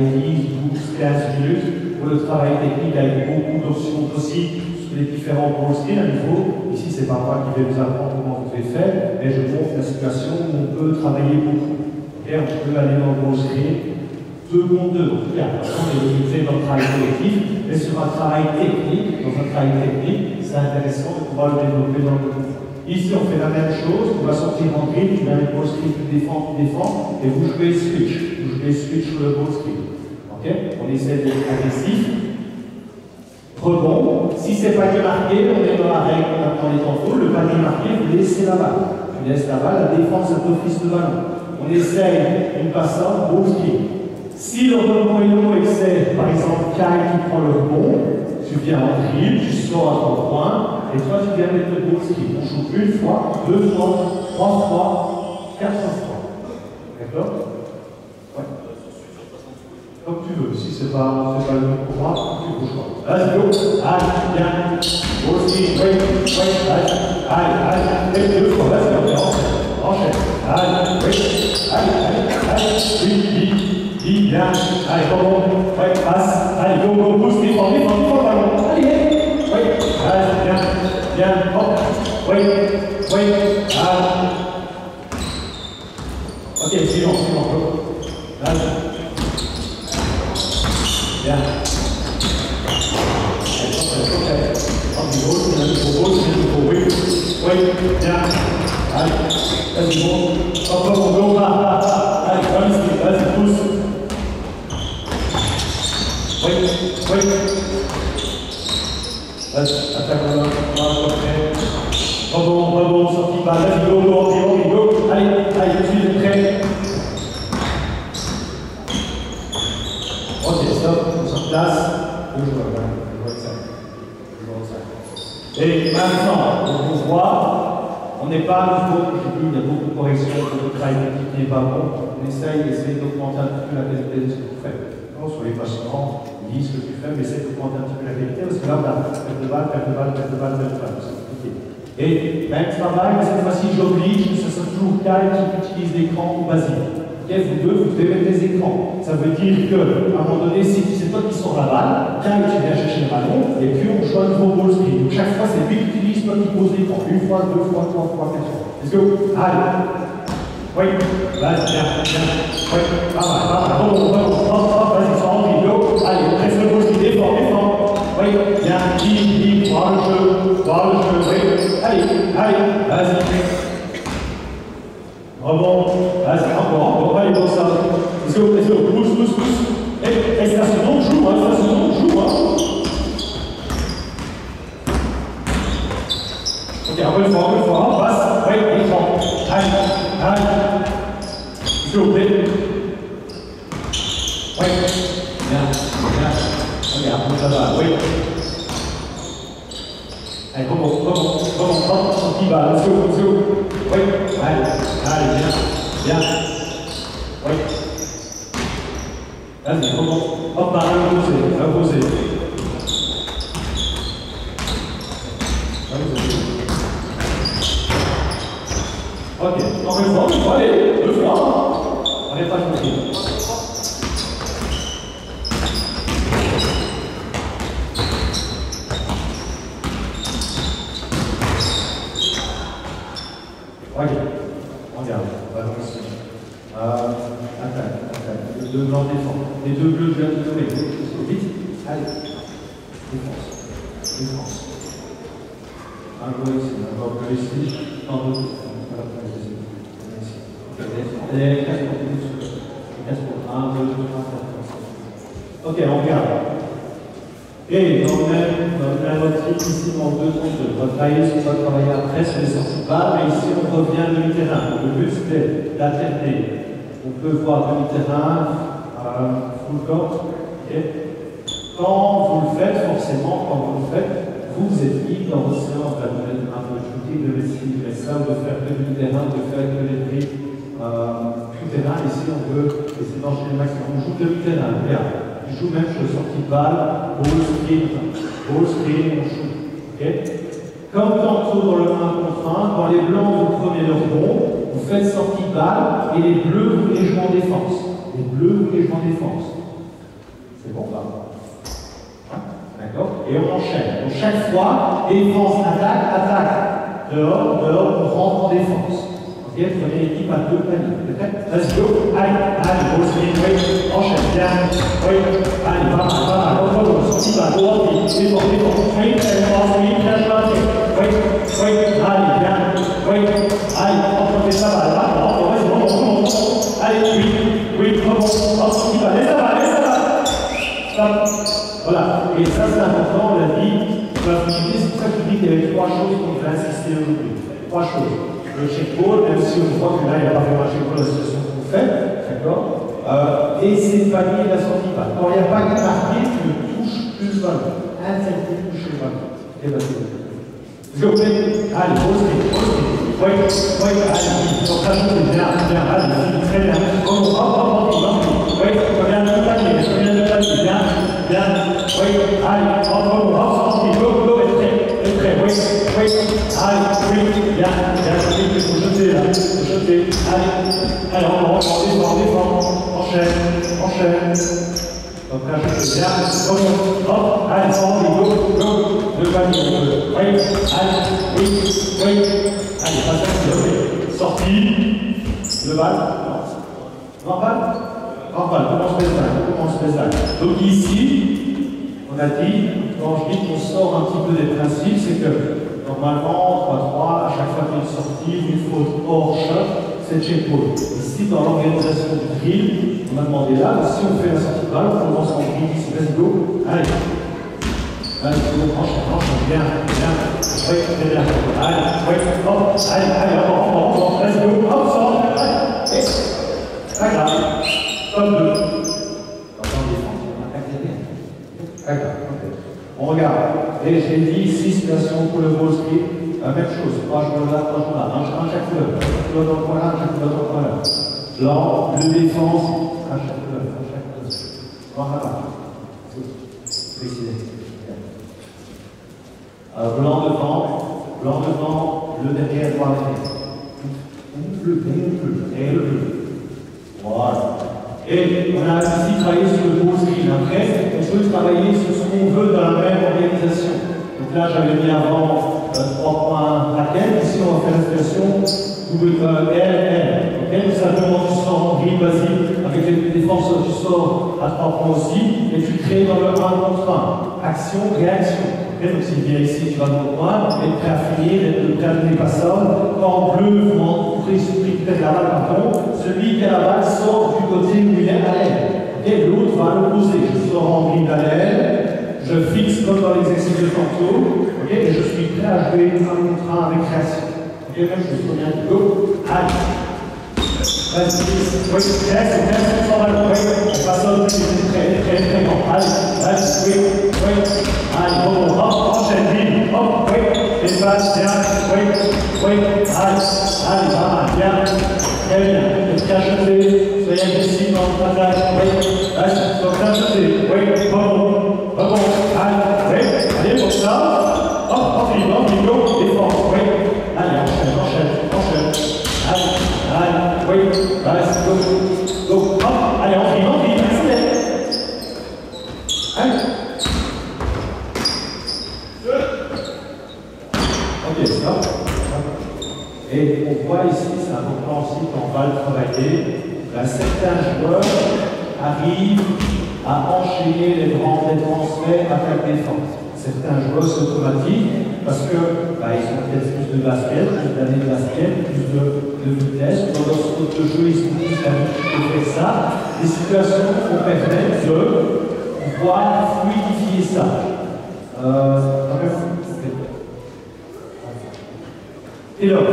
12, 15 minutes, pour le travail technique avec beaucoup d'options aussi sur les différents ball screens. À nouveau, ici c'est pas moi qui vais vous apprendre comment vous devez faire, mais je montre la situation où on peut travailler beaucoup. Okay, on peut aller dans le ball screen 2 contre 2, en tout cas, on est limité dans le travail collectif, mais sur un travail technique, c'est intéressant de pouvoir le développer dans le groupe. Ici, on fait la même chose, on va sortir en grille, tu mets un ball screen, tu défends, et vous jouez switch. Vous jouez switch sur le ball screen. Okay? On essaie d'être agressif. Rebond. Si c'est pas marqué, on est dans la règle dans les tantôt. Le panier marqué, vous laissez la balle. Tu laisses la balle, la défense est d'office de ballon. On essaye une passante, ball screen. Si le rebond est long et que c'est, par exemple, Kyle qui prend le rebond, tu viens en dribble, tu sors à ton point, et toi tu viens mettre le ball screen. On joue une fois, 2 fois, 3 fois, 4 fois. D'accord? Ouais. Comme tu veux. Si c'est pas le bon pour moi, tu bouges pas. Vas-y, go. Allez, bien. Ball screen, allez, 2 fois, vas-y, enchaîne. Allez, vite, bien. Allez, rebond, passe. Allez, go, pousse, défends le ballon. Allez, bien, hop, allez. Ok, suivant, go. Allez. Bien. Bien. Allez, vas-y, bon. Hop, go, allez, vas-y, pousse. Vas-y, attaque le rebond, sortie balle, vas-y, go. Allez, tout de suite, prêt. Ok, stop, on se place. Et maintenant, on voit, on n'est pas à nouveau, il y a beaucoup de corrections pour le travail qui n'est pas bon. On essaye d'augmenter un petit peu la qualité de ce que vous faites. Soyez patients, dis ce que tu fais, mais essaye d'augmenter un petit peu la qualité, parce que là, on a perte de balle. C'est compliqué. Et même travail, mais cette fois-ci, j'oblige que ce soit toujours Kyle qui utilise l'écran ou Basile. Okay, vous devez mettre des écrans. Ça veut dire qu'à un moment donné, si c'est toi qui sors la balle, Kyle qui vient chercher le ballon, et puis on joue un nouveau ball screen. Donc chaque fois, c'est lui qui utilise, toi qui pose l'écran. 1 fois, 2 fois, 3 fois, 4 fois. Let's go. Allez. Oui, vas-y, bien. Oui, pas mal. Vas-y, sors en vidéo. Allez, on reste le ball screen, défends. Oui, bien, vite, voir le jeu, oui. Allez, vas-y. Rebond, vas-y, encore, allez, pour ça. Let's go, pousse. Et station, joue, Ok, encore une fois, passe, oui, écran. Allez. Let's go, oui, bien. Regarde, ça va, oui. Allez, rebond, sortie balle, let's go. Oui, allez, bien. Oui. Vas-y, rebond. Hop, reposer. Ok, encore une fois, allez, 2 fois. On n'est pas compris. Ok, regarde, on va voir ici. Attaque. Les 2 blancs défendent. Les 2 bleus, je viens de nommer. Vite, allez. Défense. Un bleu ici, un bleu ici. Allez, 4 pour 1, 2, 3, 4. Ok, on regarde. Et dans le même optique, ici, dans 2 contre 2. On va travailler ce qu'on va travailler après sur les sorties bas, mais ici, on revient à demi-terrain. Le but, c'est d'alterner. On peut voir demi-terrain, full court. Okay. Quand vous le faites, forcément, vous êtes libre dans votre séance de un peu de shooting, de mettre ça, ou de faire que demi-terrain, de faire que les prix. Tout terrain, ici, on veut essayer d'enchaîner le maximum. On joue demi-terrain, regarde. Je joue même sur le sortie de balle, ball screen, on joue. Ok? Comme tantôt dans le 1 contre 1, quand les blancs vous prenez le rebond, vous faites sortie de balle et les bleus vous les jouez en défense. Les bleus vous les jouez en défense. C'est bon là? D'accord? Et on enchaîne. Donc chaque fois, défense, attaque, attaque. Dehors, on rentre en défense. Ok? Prenez l'équipe à 2 paniers. Let's go. Allez, go screen, oui. Enchaîne, bien. Oui. Allez, pas mal. Contrôle, sortie, balle, droit, défense. Oui, c'est bon, oui, bien joué. Oui, allez, bien. Oui, allez, on ça va, là. Bon. Allez, oui, hop, sortie, balle, laisse la balle. Stop. Voilà, et ça c'est important, on l'a dit, c'est pour ça que je dis qu'il y avait 3 choses qu'on devrait insister aujourd'hui. 3 choses. Le check ball, même si on voit que là il n'y a pas vraiment un check ball, la situation qu'on fait, d'accord? Et c'est de pallier la sortie balle. Quand il n'y a pas de marqué, tu ne touches plus le ballon. Interdit de toucher le ballon. Et bien c'est bon. Je vous plaît, allez, pose. Oui, allez, donc ça joue bien, allez, très bien. Hop, oui, je viens de pallier, bien, oui, allez, sorti, go, et très, oui, allez, oui, bien, il faut jeter là, allez, on défend, enchaîne, donc là, je fais bien, hop, allez, sorti, go, le panier, oui, allez, allez, pas sorti, le bal, normal, commence spécial. Donc ici, on a dit, quand je dis qu'on sort un petit peu des principes, c'est que normalement, 3-3, à chaque fois qu'il y a une sortie, une faute hors shot, c'est check ball. Ici, dans l'organisation du drill, on a demandé là, si on fait la sortie de balle, on commence en drill ici, let's go, allez, enchaîne, bien, oui, très bien, allez, hop, allez, let's go, hop, sort, allez, pas grave. Top 2. On regarde. Et j'ai dit ici, situation pour le ball screen. Même chose. 3 joueurs là, 3 joueurs là. Un chaque couleur. Un couleur dans le coin là, un chaque couleur dans le coin là. Blanc, bleu défense, un chaque couleur. Blanc là-bas. Blanc devant, bleu derrière, noir derrière. Bleu. Et le bleu. Voilà. Et on a ici travaillé sur le ball screen. Après, on peut travailler sur ce qu'on veut dans la même organisation. Donc là, j'avais mis avant 3 points raquettes. Ici, on va faire la situation L. Ok, tout simplement, tu sors en grille basique avec les défenseurs, tu sors à 3 points aussi, et tu crées dans le 1 contre 1. Action, réaction. Okay, donc s'il vient ici, tu vas dans le coin, être prêt à finir, être prêt à donner passeur. Quand en bleu, vous récupérez la balle, pardon, celui qui a la balle sort du côté où il est à l'aile. Okay, l'autre va à l'opposé. Je sors en grille à l'aile, je fixe comme dans l'exercice de tantôt, okay, et je suis prêt à jouer 1 contre 1 avec réaction. Okay, même chose, bien, go, allez. Vas-y, oui, c'est sans ballon, oui, on passe au très grand. Allez, oui, allez, bon, hop, enchaîne, hop, oui, espace, bien, oui, allez, bien, très bien, très acheté, soyez agressif dans le attaque, oui, vas-y, donc acheté, oui, bon, allez, pour ça, hop, go, défense, oui, allez, enchaîne, allez, oui, go, hop, allez, envie, allez. Ok, stop. Et on voit ici, c'est important aussi quand on va le travailler, certains joueurs arrivent à enchaîner les transferts attaque-défense. Certains joueurs s'automatisent parce que ils ont peut-être plus de basket, plus d'années de basket, plus de vitesse. Dans leur sport de jeu, ils sont plus habitués de faire ça. Les situations vont permettre de pouvoir fluidifier ça. Taylor,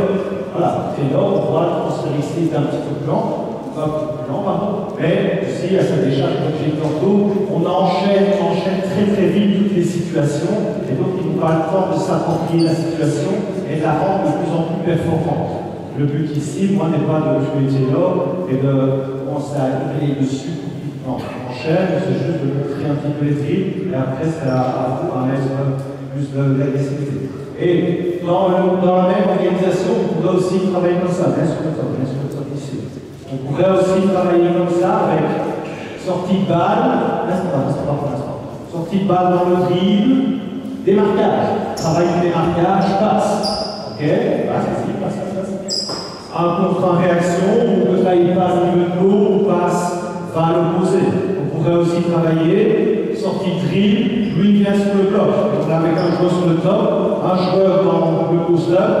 voilà, Taylor, on pourra le transférer ici d'un petit peu blanc. Mais aussi à sa décharge, comme j'ai dit tantôt, on enchaîne très vite toutes les situations, et donc il nous parle le temps de s'approprier la situation et de la rendre de plus en plus performante. Le but ici, moi, n'est pas de jouer Taylor et de commencer à aller dessus. Non, on enchaîne, c'est juste de montrer un petit peu les dribbles, et après c'est à vous à mettre plus l'agressivité. Et dans la même organisation, on pourrait aussi travailler comme ça, bien sûr, ici. On pourrait aussi travailler comme ça avec sortie de balle, sortie de balle dans le dribble, démarquage, travail du démarquage, passe. Ok, passe. Un contre en réaction, on peut travailler passe niveau de l'eau, on passe vers l'opposé. On pourrait aussi travailler sortie de dribble, lui vient sur le bloc. Donc là, avec un joueur sur le top, un joueur dans le post-up,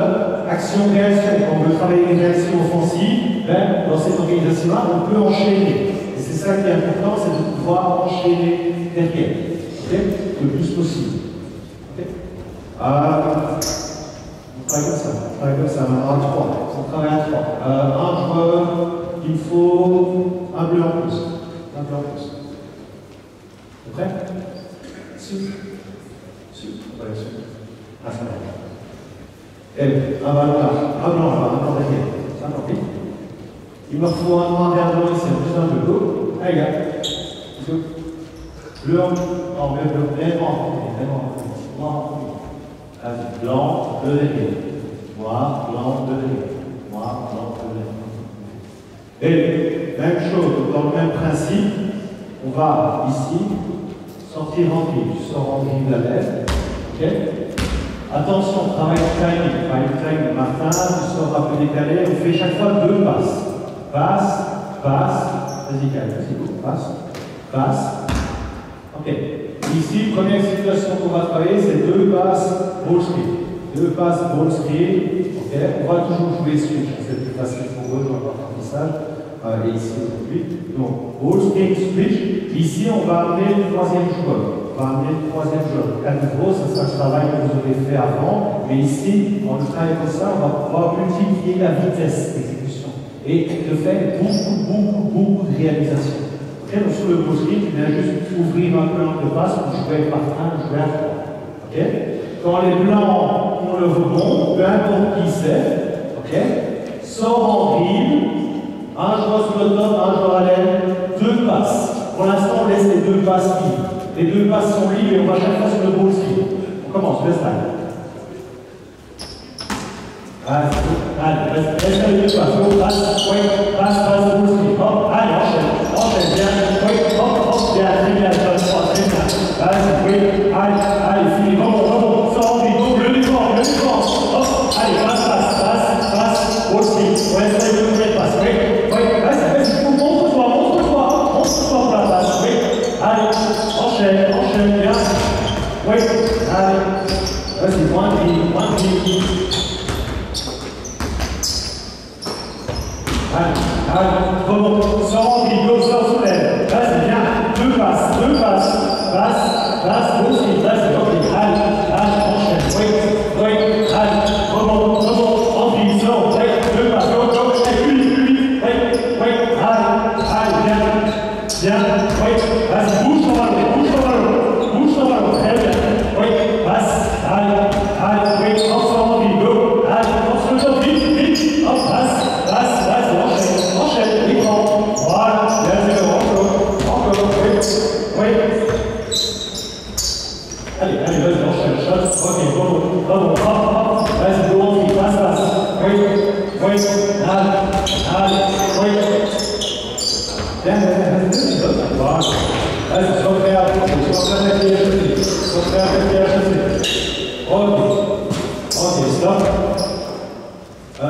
action-réaction. Quand on veut travailler les réactions offensives, dans cette organisation-là, on peut enchaîner. Et c'est ça qui est important, c'est de pouvoir enchaîner derrière. Okay? Le plus possible. Okay? On travaille comme ça, maintenant à 3. On travaille à 3. Un joueur, il faut un bleu en plus. Prêt? Ah, ça va. Et un ballon là, un blanc là, un blanc derrière. Ça, tant pis. Il me faut un noir et un blanc ici, juste un bleu. Allez, gars. Bleu en bleu, noir. Blanc, bleu derrière. Noir, blanc, bleu derrière. Noir, blanc, bleu derrière. Et même chose, dans le même principe, on va ici sortir en dribble. Tu sors en dribble la lèvre. Ok? Attention, travail time, Martin, tu sors un peu décalé. On fait chaque fois 2 passes. Passe. Vas-y, calme, passe. Ok. Ici, première situation qu'on va travailler, c'est 2 passes ball screen. Ok. On va toujours jouer switch. C'est plus facile pour eux dans leur apprentissage. Et ici aujourd'hui. Donc, ball screen switch. Ici, on va amener le 3e joueur. À nouveau, ça c'est un travail que vous aurez fait avant. Mais ici, en le travaillant comme ça, on va pouvoir multiplier la vitesse d'exécution. Et de faire beaucoup de réalisations. Okay, donc sur le ball screen, tu viens juste ouvrir un peu l'angle de passe pour jouer par 1, jouer à 3. Okay? Quand les blancs ont le rebond, peu importe qui c'est, sort en dribble, un joueur sur le top, un joueur à l'aile, 2 passes. Pour l'instant, on laisse les 2 passes libres. Les 2 passes sont libres et on va chaque fois sur le ball screen. On commence, laisse là. Allez, laisse les 2 passes. Passe, ball screen. Hop, allez, enchaîne, bien. Hop, bien, très bien, très bien. Vas-y, allez, finis, vamos, sors en dribble, le défend. Hop, allez, passe, ball screen. On laisse les 2 passes. Vas-y, montre-toi pour la passe. Allez, enchaîne, bien. Allez, vas-y, moins de vie. Allez, bon, sors en dribble, sors sur l'aile. Vas-y, bien, 2 passes, passe, aussi, vas-y, ok, allez, enchaîne, allez, rebond, en dribble, sors, 2 passes, go, et puis, allez, bien, vas-y, bouge ton ballon, très bien, passe, allez, ensemble en dribble, go, allez, on se le vite, hop, passe, vas-y, enchaîne, écran, voilà, bien, encore, allez, vas-y, enchaîne, shot, ok, bon, vas-y, go, on passe, allez, bien, voilà, vas-y, sois prêt à acheter, ok, stop,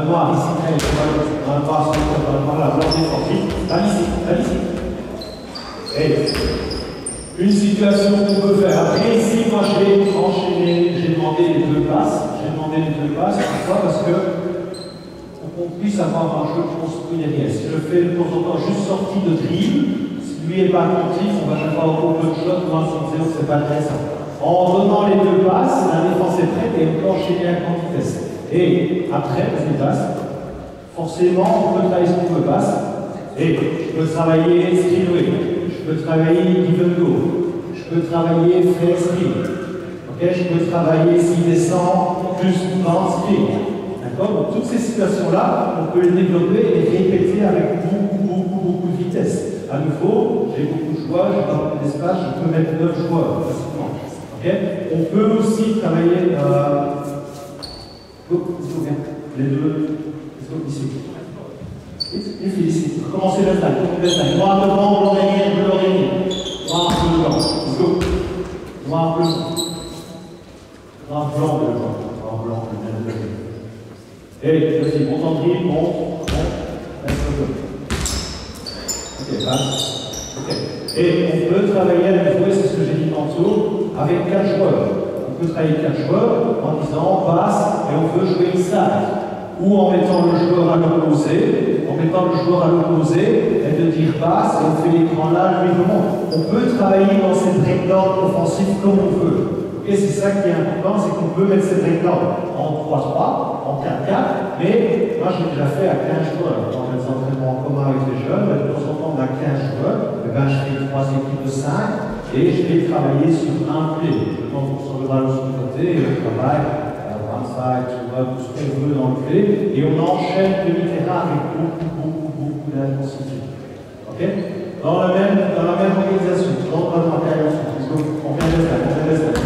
noir, ici, un noir, par là, blanc défensif, allez ici, et une situation qu'on peut faire. Après, ici, moi, je vais enchaîner, j'ai demandé les 2 passes, pourquoi? Parce que pour qu'on puisse avoir un jeu construit derrière. Si je fais de temps en temps juste sortie de dribble, si lui n'est pas attentif, on va avoir beaucoup de shot ou un 5-0, c'est pas intéressant. En donnant les 2 passes, la défense est prête et on peut enchaîner à grande vitesse. Et après, les passes, forcément, on peut travailler sur le passe. Et je peux travailler screenway, je peux travailler give and go, je peux travailler fair screen. Okay, je peux travailler s'il descend plus 30 screen. D'accord? Donc toutes ces situations-là, on peut les développer et répéter avec beaucoup de vitesse. À nouveau, j'ai beaucoup de joueurs, j'ai pas beaucoup d'espace, je peux mettre 9 joueurs facilement. Okay. On peut aussi travailler les deux. Ici. Ici. Commencez le stade. Noir devant, blanc derrière, bleu derrière. Noir, bleu, blanc. Let's go. Noir, bleu. Noir, blanc, bleu, blanc. Noir, blanc, bleu, bleu. Et vas-y, monte en dribble, monte. Let's go. Ok, passe. Ok. Et on peut travailler à la jouer, c'est ce que j'ai dit tantôt, avec 4 joueurs. On peut travailler 4 joueurs en disant passe et on veut jouer une side. Ou en mettant le joueur à l'opposé, et de dire passe, et on fait l'écran là, lui remonte. On peut travailler dans cette règle d'ordre offensive comme on veut. Okay, c'est ça qui est important, c'est qu'on peut mettre cette règle d'ordre en 3-3, en 4-4, mais moi j'ai déjà fait à 15 joueurs. Dans les entraînements en commun avec les jeunes, de temps en temps on a 15 joueurs, et ben, je fais 3 équipes de 5 et je vais travailler sur un play. Je demande pour sur le ballon sur le côté et on travaille one side, two up, tout ce qu'on veut dans le play, et on enchaîne demi-terrain avec beaucoup d'intensité. Ok? Dans la même organisation, dans le matériel, on vient de là,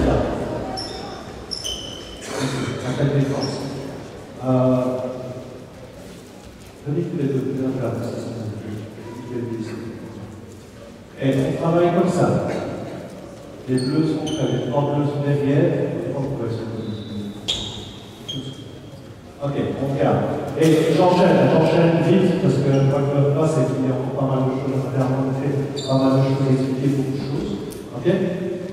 là. On fait défense. Donnez tous les deux, et on travaille comme ça. Les bleus sont prêts, les 3 bleus sont derrière, les 3 bleus sont ok, on garde. Et j'enchaîne vite, parce que je vois que le passe est qu'il y a encore pas mal de choses à faire, pas mal de choses à expliquer, beaucoup de choses. Ok.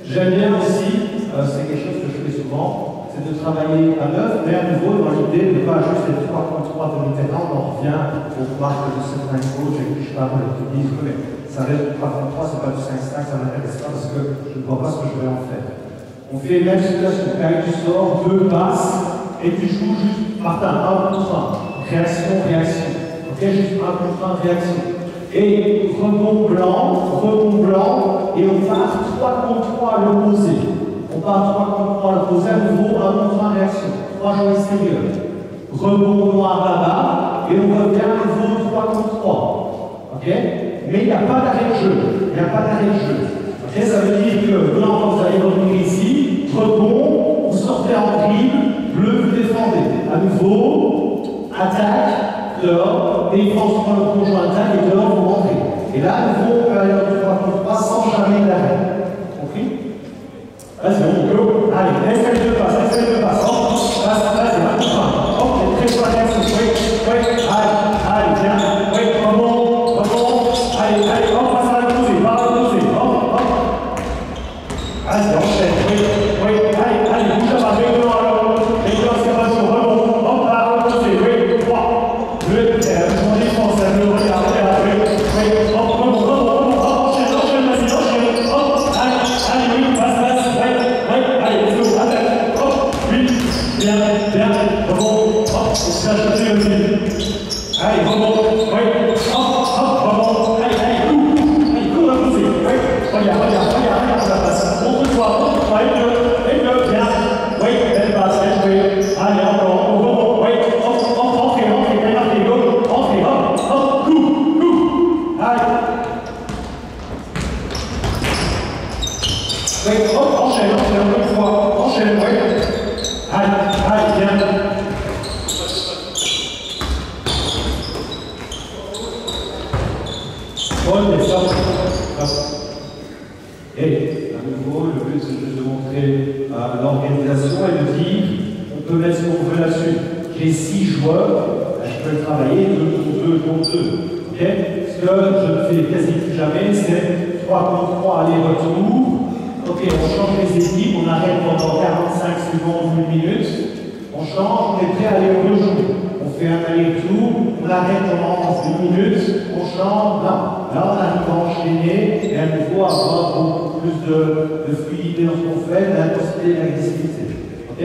J'aime bien aussi, c'est quelque chose que je fais souvent, c'est de travailler à 9, mais à nouveau dans l'idée de ne pas juste être 3 contre 3 de terrain, on en revient aux marques de certains coachs avec qui je parle, qui disent que ça reste 3 contre 3, c'est pas du 5-5, ça m'intéresse pas parce que je ne vois pas ce que je vais en faire. On fait la même situation, quand tu sors, 2 passes, et tu joues juste, Martin, 1 contre 1, réaction. Ok, juste 1 contre 1, réaction. Et rebond blanc, et on part 3 contre 3 à l'opposé. On part 3 contre 3 à l'opposé, à nouveau 1 contre 1, réaction. 3 joueurs extérieurs. Rebond noir là-bas, et on revient à nouveau 3 contre 3. Ok? Mais il n'y a pas d'arrêt de jeu. Ok, ça veut dire que blanc, quand vous allez revenir ici, rebond, vous sortez en dribble, bleu, vous défendez. À nouveau, attaque, dehors, défense pour le conjoint attaque et dehors, vous rentrez. Et là, à nouveau, on peut aller en 3 contre 3 sans jamais d'arrêt. Compris? Vas-y, on go. Allez, laisse les deux passes. Passe, vas-y, 1 contre 1. Ok, très bien, allez, viens. Rebond. Allez, on passe à l'opposé, par l'opposé. Vas-y, enchaîne. Allez, bouge là-bas, avec devant alors. Observation, rebond, hop, là, opposé, 3. Le mon défense, elle me regarde, hop, enchaîne, vas-y, hop, allez, passe, allez, let's go, attaque, hop, bien, rebond, hop, ça, je te aussi. Allez, rebond, rebond, allez, cours, opposé, regarde, la passe, montre-toi, et deux, bien, belle passe, allez, encore, entrez, go, entrez, hop, coup, allez. Enchaîne, encore une fois, enchaîne, allez, bien. Et à nouveau, le but c'est juste de montrer l'organisation et de dire on peut mettre ce qu'on veut là-dessus. J'ai 6 joueurs, je peux travailler 2 contre 2. Okay? Ce que je ne fais quasi plus jamais, c'est 3 contre 3 aller-retour. Ok, on change les équipes, on arrête pendant 45 secondes, 1 minute. On change, on est prêt à aller rejouer. On fait un aller-retour, on arrête pendant 1 minute, on change, là on arrive à enchaîner et à nouveau avoir beaucoup plus de fluidité dans ce qu'on fait, d'intensité et d'agressivité. Ok?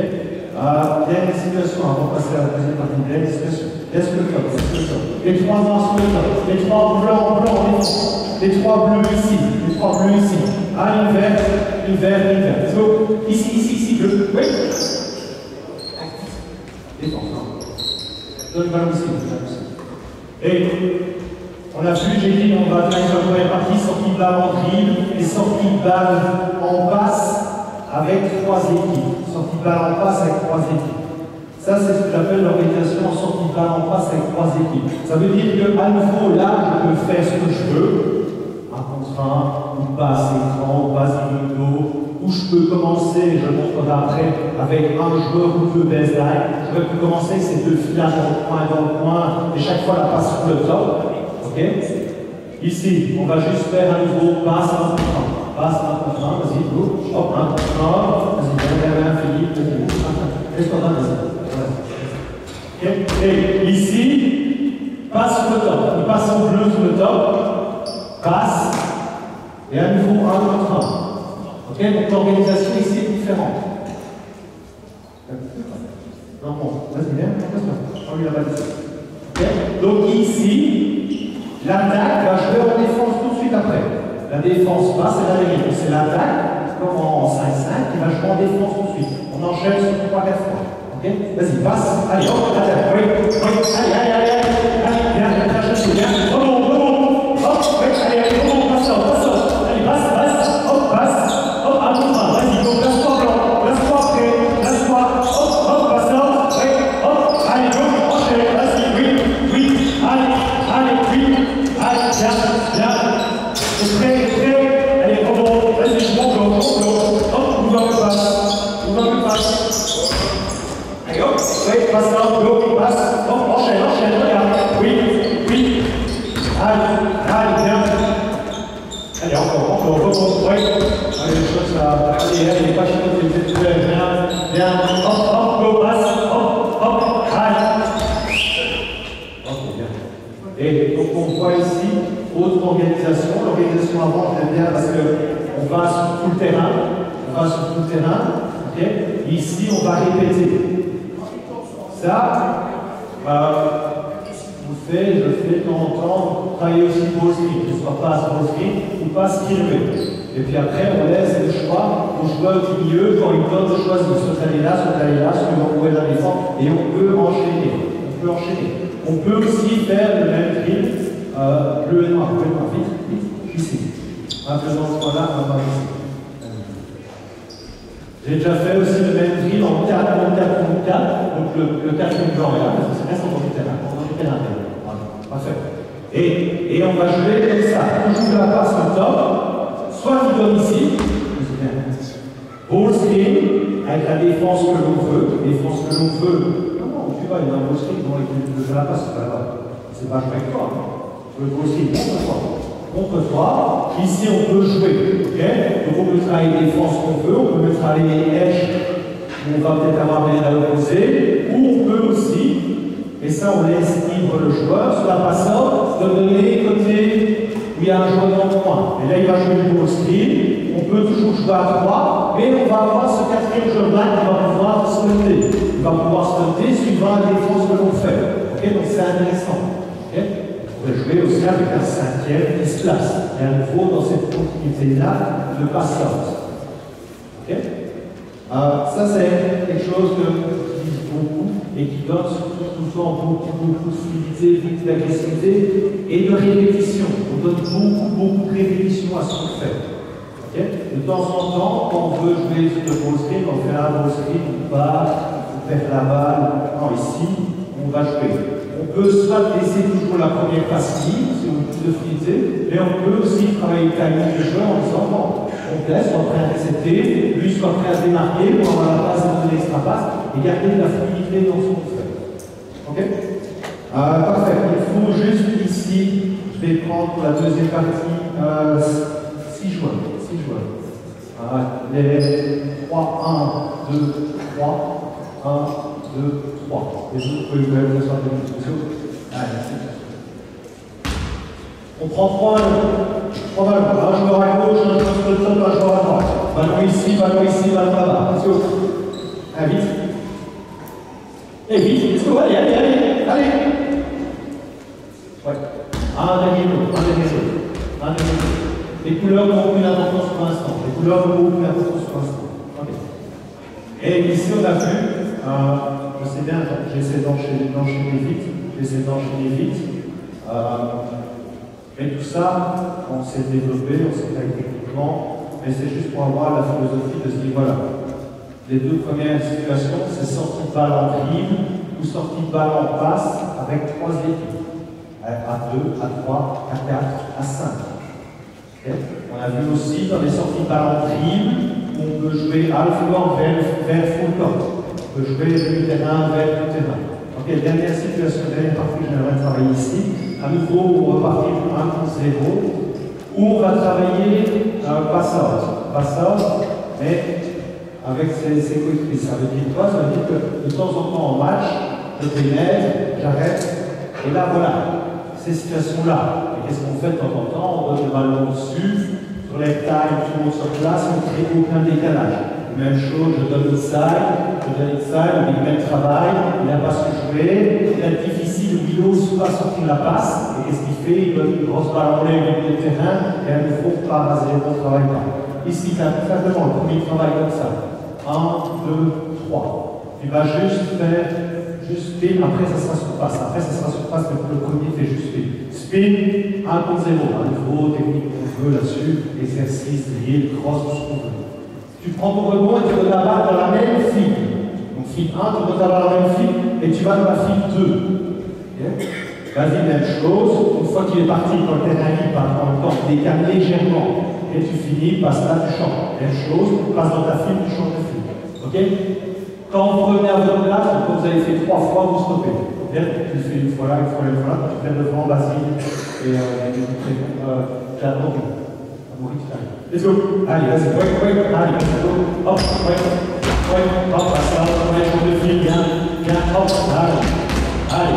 Dernière situation, avant de passer à la deuxième partie, dernière situation. Laisse le top. Les 3 noirs sur le top, les 3 blancs en défense, les 3 bleus ici, Ah, une verte. Let's go. Ici, bleu. Oui. Défense. Donne le ballon ici. Et on a vu, j'ai dit, on va faire une première partie, sortie de balle en dribble et sortie de balle en passe avec 3 équipes. Sortie de balle en passe avec 3 équipes. Ça, c'est ce que j'appelle l'organisation en sortie de balle en passe avec 3 équipes. Ça veut dire qu'à nouveau, là, je peux faire ce que je veux. Un contre un, ou passe écran, ou passe vidéo, où je peux commencer, je montrerai après, avec un joueur ou 2 baseline. Je peux commencer avec ces 2 filages dans le coin, et chaque fois la passe sur le top. Ok? Ici, on va juste faire un nouveau passe un contre un. Passe un contre un, vas-y, go. Hop, un contre un. Vas-y, viens, Philippe. Laisse-toi là, vas-y. Ok? Et ici, passe sur le top. Il passe en bleu sur le top. Passe. Et à nouveau, un contre un. Ok, donc l'organisation ici est différente. Non, bon, vas-y, viens, on lui la balle ici. Okay. Donc ici, l'attaque va jouer en défense tout de suite après. La défense passe et la ligne. C'est l'attaque, comme en 5-5, qui va jouer en défense tout de suite. On enchaîne sur 3-4 fois. Ok, vas-y, passe. Allez, hop, attaque. Oui, allez, viens, chercher, viens. Rebond. Hop, oui, allez, rebond, passe. Allez, passe, hop, passe. Hop, un contre un, vas-y, donc place-toi blanc, place-toi après, place-toi, hop, passe là, oui, hop, allez, go, enchaîne, vas-y, oui, allez, viens, c'est prêt, allez, rebond, vas-y, bon, hop, ouvre le passe, allez, hop, oui, passe là, go, passe, hop, enchaîne, regarde, oui, allez, viens, allez, encore, rebond, oui. Allez, les choses là, allez, pas chicoter, vous êtes prêts, viens, hop, go, passe, hop, allez. Ok, bien. Et donc on voit ici, autre organisation. L'organisation avant, je l'aime bien parce qu'on va sur tout le terrain, ok. Ici, on va répéter. Ça, je fais de temps en temps, travailler aussi ball screen, que ce soit passe ball screen ou passe screen. Et puis après, on laisse le choix au joueur du milieu quand il donne de choisir. Soit aller là, suivant où est la défense. Et on peut enchaîner. On peut aussi faire le même drill, bleu et noir. Vite, ici. En faisant ce point-là, on va ici. J'ai déjà fait aussi le même drill en 4 contre 4. Donc le 4 contre blanc est là, parce que c'est reste en terrain. Voilà, parfait. Et on va jouer comme ça. Toujours la passe au top. Soit tu donnes ici, ball screen, avec la défense que l'on veut. Non, tu vas, il y a un ball screen, bon, je la passe, c'est pas jouer avec toi. Le ball screen contre toi. Ici, on peut jouer. Okay. Donc, on peut travailler défense qu'on veut, on peut mettre à les edge, où on va peut-être avoir des à l'opposé, ou on peut aussi, et ça, on laisse libre le joueur, sur la passante, de donner côté. Où il y a un joueur dans le coin. Et là, il va jouer le ball screen. On peut toujours jouer à 3, mais on va avoir ce 4e joueur-là qui va pouvoir stunter. Il va pouvoir stunter suivant la défense que l'on fait. Okay, donc c'est intéressant. Okay, on pourrait jouer aussi avec un 5e qui se place. Et à nouveau, dans cette continuité-là, le pass-out. Okay, ça, c'est quelque chose que j'utilise beaucoup et qui donne surtout tout le temps beaucoup de fluidité, d'agressivité et de répétition. On donne beaucoup de répétition à ce qu'on fait. Okay? De temps en temps, quand on veut jouer sur le ball screen, on fait un ball screen, on part, on perd la balle. Non, ici, on va jouer. On peut soit laisser toujours la première passe libre, si on veut plus de fluidité, mais on peut aussi travailler le timing du jeu en disant bon, on laisse, soit prêt à intercepter, lui soit prêt à se démarquer pour avoir la passe de l'extra passe et garder de la fluidité dans ce qu'on fait. Ok? Parfait. Il faut juste ici, je vais prendre pour la deuxième partie 6 joueurs. Les 3, 1, 2, 3, 1, 2, 3. Les autres, vous pouvez vous mettre sur des discussions. On prend 3 ballons. Un joueur à gauche, un joueur sur le top, un joueur à droite. Ballon ici, ballon là-bas. Attention. Vite. Et vite, let's go, allez. Ouais. Un dernier mot. Les couleurs n'ont aucune importance pour l'instant. Okay. Et ici, on a vu, je sais bien, j'essaie d'enchaîner vite. Mais tout ça, on s'est développé, on s'est fait techniquement. mais c'est juste pour avoir la philosophie de ce niveau-là. Les deux premières situations, c'est sortie de balle en dribble ou sortie de balle en passe avec 3 équipes. À 2, à 3, à 4, à 5. Okay. On a vu aussi dans les sorties de balle en dribble, on peut jouer half-court vers full court. On peut jouer du terrain vers tout terrain. Ok, dernière situation, dernière partie que j'aimerais travailler ici. À nouveau, on repartit pour 1 contre 0, où on va travailler pass-out, mais avec ses coéquipiers. Ça veut dire quoi? Ça veut dire que de temps en temps en match, je pénètre, j'arrête, et là voilà, ces situations-là. Et qu'est-ce qu'on fait de temps en temps? On donne le ballon dessus, sur les tailles, tout le monde sur place, on ne crée aucun décalage. Même chose, je donne inside, on dit même travail, il n'a pas su jouer, il est difficile, Willow ne pas sortir la passe, et qu'est-ce qu'il fait? Il donne une grosse balle en l'air au milieu de terrain, et à nouveau, pas à 0, on ne travaille pas. Ici, tu as simplement le premier travail comme ça. 1, 2, 3. Tu vas juste faire spin, après ça sera sur passe. Après ça sera sur passe, mais pour le premier, fais juste spin. Spin, 1 contre 0. À nouveau, technique qu'on veut là-dessus, exercice, drill, cross, tout ce qu'on veut. Tu prends ton rebond et tu donnes la balle dans la même file. Donc file 1, tu donnes la balle dans la même file, et tu vas dans la file 2. Okay. Vas-y, même chose. Une fois qu'il est parti, quand le terrain libre, en même temps, décale légèrement. Et tu finis, passe là, tu chantes. Même chose, passe dans ta file, tu chantes ta file. Ok? Quand vous revenez à votre place, quand vous avez fait 3 fois, vous stoppez. Tu le fais une fois là, une fois là, une fois là, tu fais devant Basile et tu as let's go. Allez, vas-y, allez, let's go. Hop, hop, passe là, on est sur le fil, bien, hop, allez,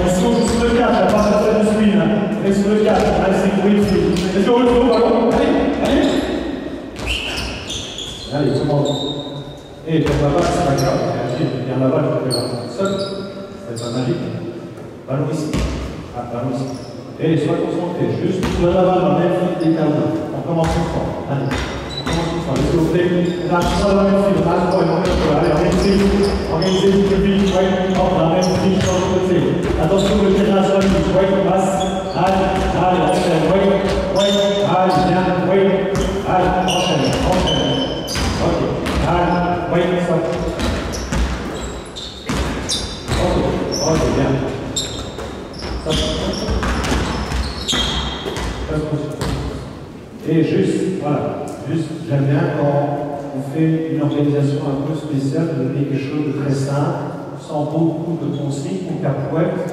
ici on joue sur le 4, la passe à faire du spin, on est sur le 4, allez, c'est pour le fil. Let's go, ballon, allez. Allez, commence. Et pour la balle, c'est pas grave, bien la balle, tu peux la seul, c'est pas magique. Ballon ici. Ballon ici. Et sois concentré, juste tu donnes la balle dans la même file des cadres. On commence une fois. Allez, on commence une fois. Laissez-vous on lâche pas dans la même file, on lâche pas, allez, organisez le public, hop, la même file, sur le côté. Attention, le terrain soit libre, passe, allez, enchaîne, allez, bien, allez, enchaîne. Ok, allez, stop. Ok, bien. Et juste, voilà, j'aime bien quand on fait une organisation un peu spéciale, de donner quelque chose de très simple, sans beaucoup de consignes, pour qu'après, c'est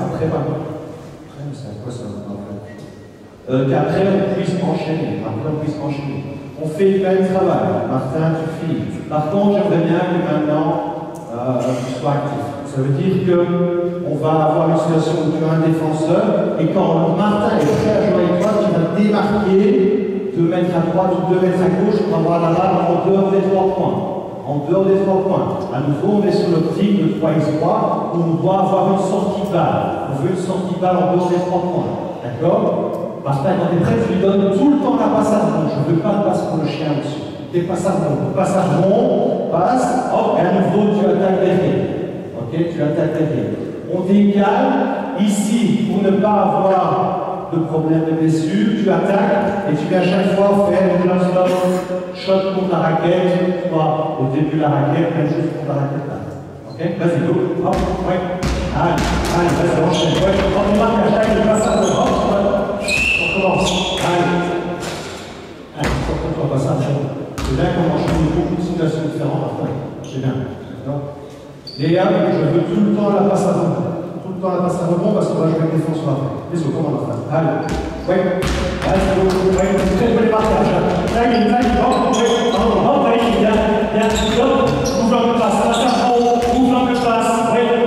quoi ça qu'après on puisse enchaîner. On fait le même travail. Martin, tu finis. Par contre, j'aimerais bien que maintenant, tu sois actif. Ça veut dire qu'on va avoir une situation où tu as un défenseur, et quand Martin est prêt à jouer avec toi, tu vas démarquer 2 mètres à droite ou 2 mètres à gauche pour avoir la balle en dehors des 3 points. En dehors des 3 points. À nouveau, on est sur l'optique de 3x3 où on doit avoir une sortie de balle. On veut une sortie de balle en dehors des 3 points. D'accord? Martin, quand tu es prêt, tu lui donnes tout le temps la passe à rond. Je ne veux pas de passe pour le chien dessus. Des passes à rond. Passe à rond, passe, hop, et à nouveau, tu attaques derrière. Ok, tu attaques derrière. On décale ici pour ne pas avoir de problème de blessure. Tu attaques et tu viens à chaque fois faire une shot contre la raquette, soit au début de la raquette, même chose contre la raquette là. Ok, vas-y, go. Hop, allez, vas-y, enchaîne. Hop, on marque à chaque passe à rond. Hop, on commence. Allez, on passe à rond. C'est bien qu'on enchaîne beaucoup de situations différentes. C'est bien. D'accord? Léa, je veux tout le temps la passe à rebond. Tout le temps la passe à rebond parce qu'on va jouer avec défense après. Désolé, comment on va faire? Allez. Allez, c'est bon. C'est très bon les marquages. Taille, hop, bien. Ouvre un peu de passe. Passe à fond, ouvre un peu de passe. Allez,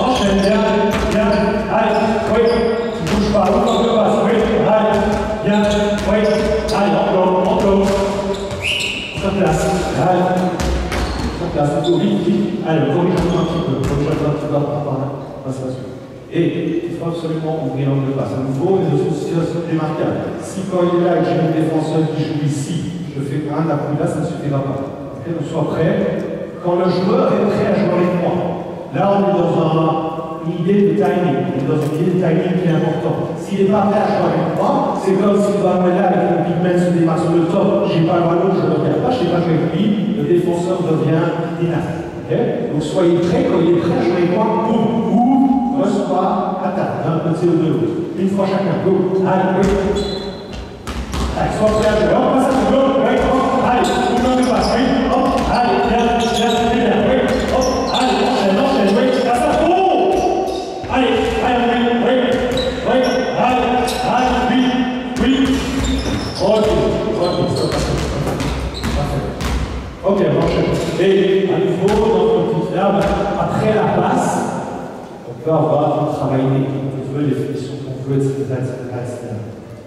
enchaîne, bien. Allez, tu bouges pas, ouvre un peu de passe. Allez, bien. Allez, encore. Sur place. Allez, corrige un petit peu. Par là. Et il faut absolument ouvrir l'angle de passe. À nouveau, les autres situations démarquables. Si quand il est là et que j'ai un défenseur qui joue ici, je fais un appui là, ça ne suffira pas. Okay, donc sois prêt. Quand le joueur est prêt à jouer avec moi, là on est dans une idée de timing. On est dans une idée de timing qui est importante. S'il n'est pas prêt à jouer avec moi, c'est comme s'il doit me là avec une big man se démarre sur le top, j'ai pas le ballon, je ne le regarde pas, je ne sais pas jouer avec lui, le défenseur devient inactif. Okay? Donc soyez prêts, quand il est prêt à jouer avec moi, boum, ouvre, reçoit, attaque, d'un côté ou de l'autre. Une fois chacun, go, allez, oui. Allez, sois prêt à jouer, hop, passe à ton go, oui, hop, allez, tout le monde passe, oui, hop, allez, bien, oui, hop, allez, enchaîne, oui, passe à ton go. Allez, oui, allez, oui. Ok, stop. Ok, on enchaîne. Et à nouveau, dans notre petit verbe, après la passe, on peut avoir un travail d'équipe, on veut les finitions qu'on veut, etc.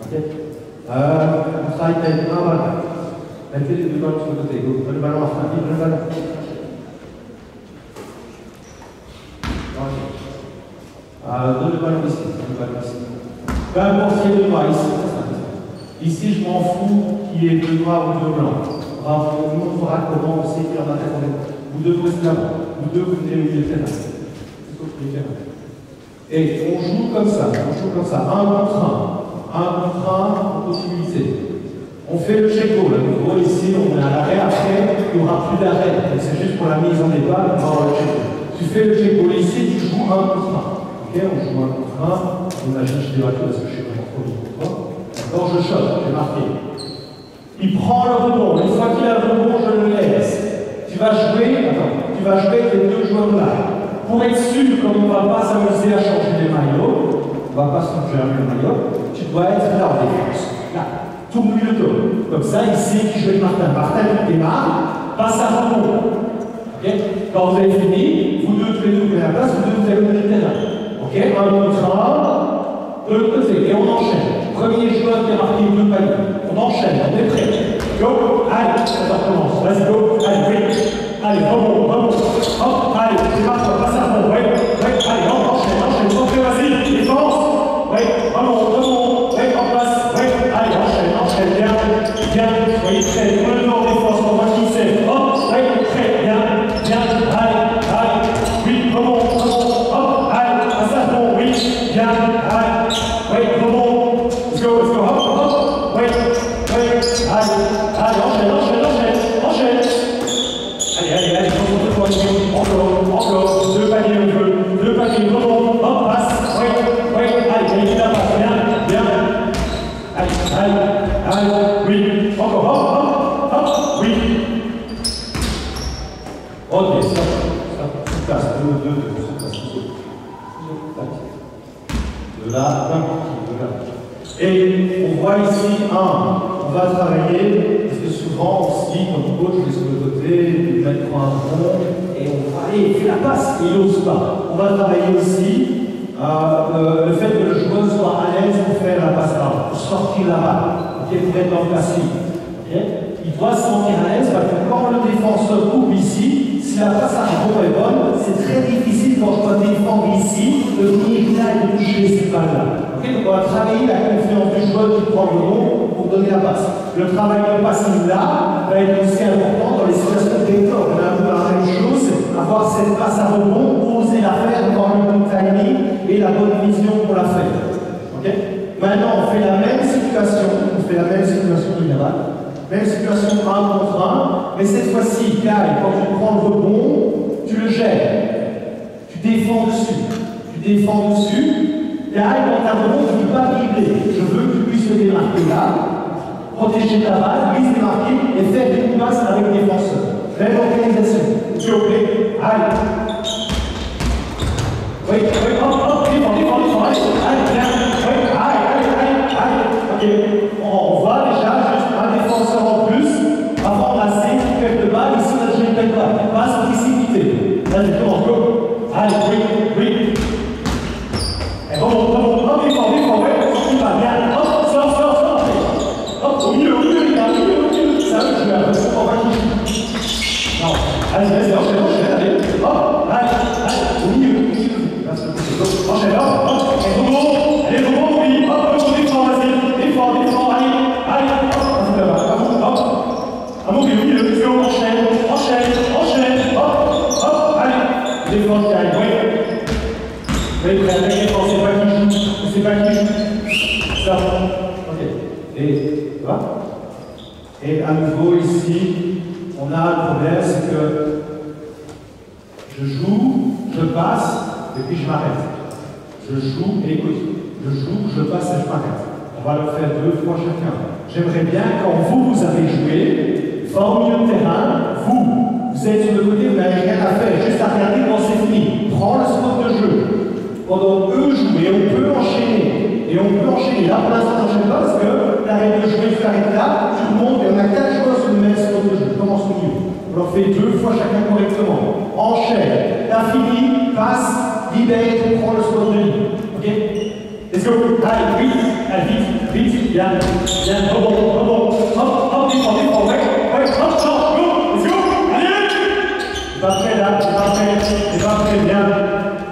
Ok? On travaille avec un ballon. Mettez les deux ballons sur le côté. Go. Le ballon à fin, le ballon. Donne le ballon ici. Peu importe qui est de noir, ici. Ici, je m'en fous qui est de noir ou de blanc. Bravo, on nous montrera comment on sait qu'il y en a tellement. Vous deux, vous êtes là-bas. Vous deux, vous venez au milieu de terrain. Et on joue comme ça. Un contre un, en possibilité. On fait le check goal. En gros, ici, on est à l'arrêt. Après, il n'y aura plus d'arrêt. C'est juste pour la mise en débat. Le check goal. Tu fais le check goal ici, tu joues un contre un. Ok, on joue un contre un. J'imagine que je débatte parce que je suis vraiment trop vite pour toi. D'accord, je chope, j'ai marqué. Il prend le rebond. Une fois qu'il a le rebond, je le laisse. Tu vas jouer avec les deux joueurs là. Pour être sûr, comme on ne va pas s'amuser à changer les maillots, on ne va pas se changer le maillot, tu dois être là en défense. Là, tourne-lui le dos. Comme ça, il sait qui joue avec Martin. Martin démarre, passe à rebond. Okay? Quand vous avez fini, vous deux, tous les deux, vous avez la place, vous deux, vous allez au milieu de terrain. Ok? Un contre un, de l'autre côté, et on enchaîne. Premier joueur qui a marqué deux paniers. On enchaîne, on est prêt. Go, allez, ça recommence. Vas-y, go, allez, oui. Allez, rebond. Hop, allez, c'est parti, passe à fond. Ouais, allez, on enchaîne. Centré, vas-y, défense. Ouais, rebond. Ouais, en place. Ouais, allez, enchaîne. Bien. Soyez prêts. Prenez le en défense, on voit qui c'est. Hop, ouais, très bien. Allez. Oui, rebond. Hop, allez, passe à fond. Oui, bien. Allez. Ouais, rebond. Let's go, hop. Ouais. Allez, enchaîne. Allez, encore. Deux paniers, rebond. Hop, passe. Ouais. Allez, la passe. Bien. Allez. Oui. Encore. Hop. Oui. Ok, ça passe. De là. Et on voit ici on va travailler, parce que souvent on se dit, comme coach, je vais sur le côté, il va prendre un rond, et on va aller, il fait la passe, il n'ose pas. On va travailler aussi le fait que le joueur soit à l'aise pour faire la passe là, pour sortir la balle, pour être dans le passif. Il doit se sentir à l'aise parce que quand le défenseur coupe ici, si la passe à rebond est bonne, c'est très difficile quand je dois défendre ici de venir là et de toucher cette balle-là. Donc on va travailler la confiance du joueur qui prend le rond pour donner la passe. Le travail de passing là va être aussi important dans les situations d'écart. On a un peu la même chose, avoir cette passe à rebond, oser la faire, avoir le bon timing et la bonne vision pour la faire. Maintenant, on fait la même situation générale. Même situation 1 contre 1, mais cette fois-ci, Kai, quand tu prends le rebond, tu le gères. Tu défends dessus. Kai, quand tu as le rebond, tu ne peux pas dribbler. Je veux que tu puisses te démarquer là, protéger ta balle, lui se démarquer et faire des coups de passe avec le défenseur. Même organisation. Tu es OK? Allez. Oui, hop, défends, allez, bien. Allez. OK. On va déjà juste un défenseur en plus, avant d'embrasser quelques balles, ici on a déjà une belle balle. Passe précipité. Vas-y, comment go. Allez, oui. Et bon, défends, il va bien. Hop, sors. Hop, au milieu, ça veut jouer un peu, on va qui. Non, allez, enchaîne, allez. Hop, allez, au milieu. Enchaîne, hop, et rebond, allez, oui, hop, défends, vas-y, défends, allez, hop, à mon milieu, enchaîne, hop, allez, défends, oui. stop. Ok. Et, tu vois? Et à nouveau ici, on a le problème, c'est que je joue, je passe, et puis je m'arrête. Je joue, et écoute, je joue, je passe et je m'arrête. On va le faire 2 fois chacun. J'aimerais bien, quand vous avez joué, au milieu de terrain, vous êtes sur le côté, vous n'avez rien à faire, juste à regarder quand c'est fini. Prends le spot de jeu. Pendant eux jouent, et on peut enchaîner. Et on peut enchaîner. Là, pour l'instant, on n'enchaîne pas parce que t'arrêtes de jouer, tu arrêtes là, tu remontes, et on a 4 joueurs sur le même spot de jeu. Commence au milieu. On leur fait 2 fois chacun correctement. Enchaîne. T'as fini, passe, libère, prends le spot de ligne. Ok? Let's go. Allez, vite, bien, rebond, hop, défends, ouais, hop, go, let's go, allez! T'es pas prêt là, t'es pas prêt, bien.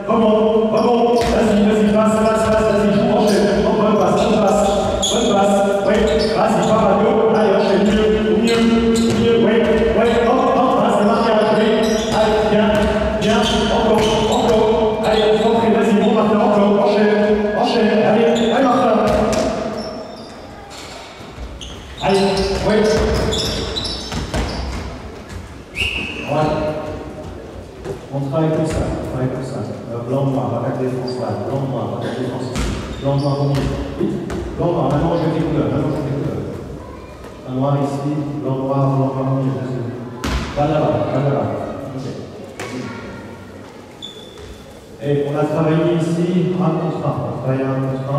Rebond, vas-y, passe, vas-y, joue, enchaîne, bonne passe, ouais, vas-y, pas go, allez, enchaîne, mieux, ouais, hop, c'est marquage, allez, bien, encore, allez, rentrez, vas-y, bon partenaire, encore, enchaîne, allez, Martin. Allez, ouais. Ouais. On travaille comme ça, blanc-noir, attaque défense là, blanc-noir, attaque défense ici. Blanc-noir au milieu. Vite. Blanc-noir, maintenant je vais tes couleurs, Un noir ici, blanc-noir au milieu. Va là-bas. Ok. Et on a travaillé ici 1 contre 1. On travaille 1 contre 1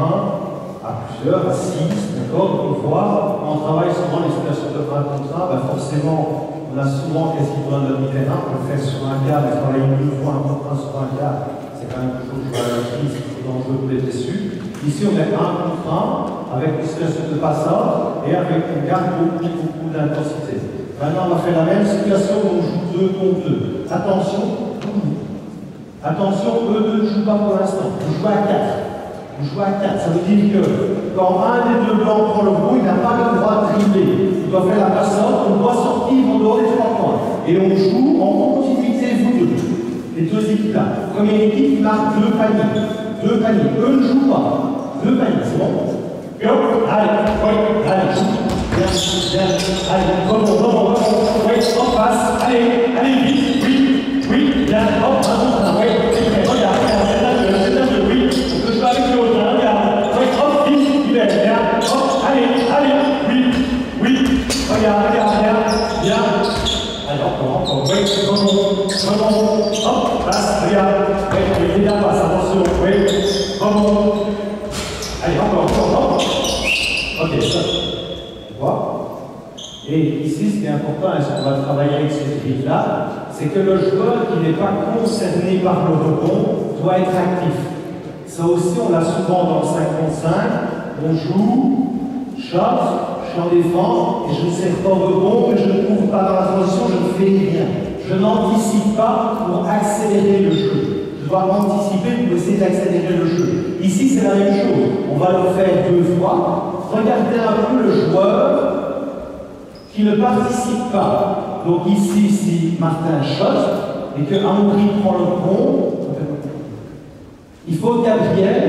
à plusieurs, à 6, d'accord? On voit, on travaille souvent les situations de 1 contre 1, forcément, on a souvent quasi besoin de demi-terrain, on le fait sur un quart, mais travailler 2 fois 1 contre 1 sur un quart, c'est quand même toujours jouer à la crise, c'est dangereux pour les blessures. Ici, on met 1 contre 1 avec une situation de passage et avec une garde beaucoup d'intensité. Maintenant, on va faire la même situation où on joue 2 contre 2. Attention, eux deux ne jouent pas pour l'instant. Vous jouez à 4. Ça veut dire que quand un des 2 blancs prend le gros, il n'a pas le droit de dribbler. Il doit faire la passante, on doit sortir en dehors des 3 points. Et on joue en continuité, vous deux. Les 2 équipes-là. Première équipe marque 2 paniers. Eux ne jouent pas. 2 paniers, c'est bon? Go. Allez, joue. Bien. Allez, rebond. Ouais, en face. Allez, vite. Oui, bien. Hop, ouais, c'est prêt. Regarde, oui. On peut jouer avec l'autre, regarde. Ouais, hop, vite, libère, bien. Hop, allez, oui. Regarde, bien. Allez, encore. Ouais, rebond. Hop, passe, regarde. Ouais, il y a la passe, attention. Ouais, rebond. Allez, encore. Ok, ça. Tu vois? Et ici, ce qui est important, et ce qu'on va travailler avec cette grille-là, c'est que le joueur qui n'est pas concerné par le rebond doit être actif. Ça aussi, on l'a souvent dans le 5 contre 5. On joue, shot, je suis en défense, et je ne sers pas au rebond, mais je ne couvre pas dans la transition, je ne fais rien. Je n'anticipe pas pour accélérer le jeu. Je dois anticiper pour essayer d'accélérer le jeu. Ici, c'est la même chose. On va le faire 2 fois. Regardez un peu le joueur qui ne participe pas. Donc ici, si Martin shot et que Henri prend le pont, il faut que Gabriel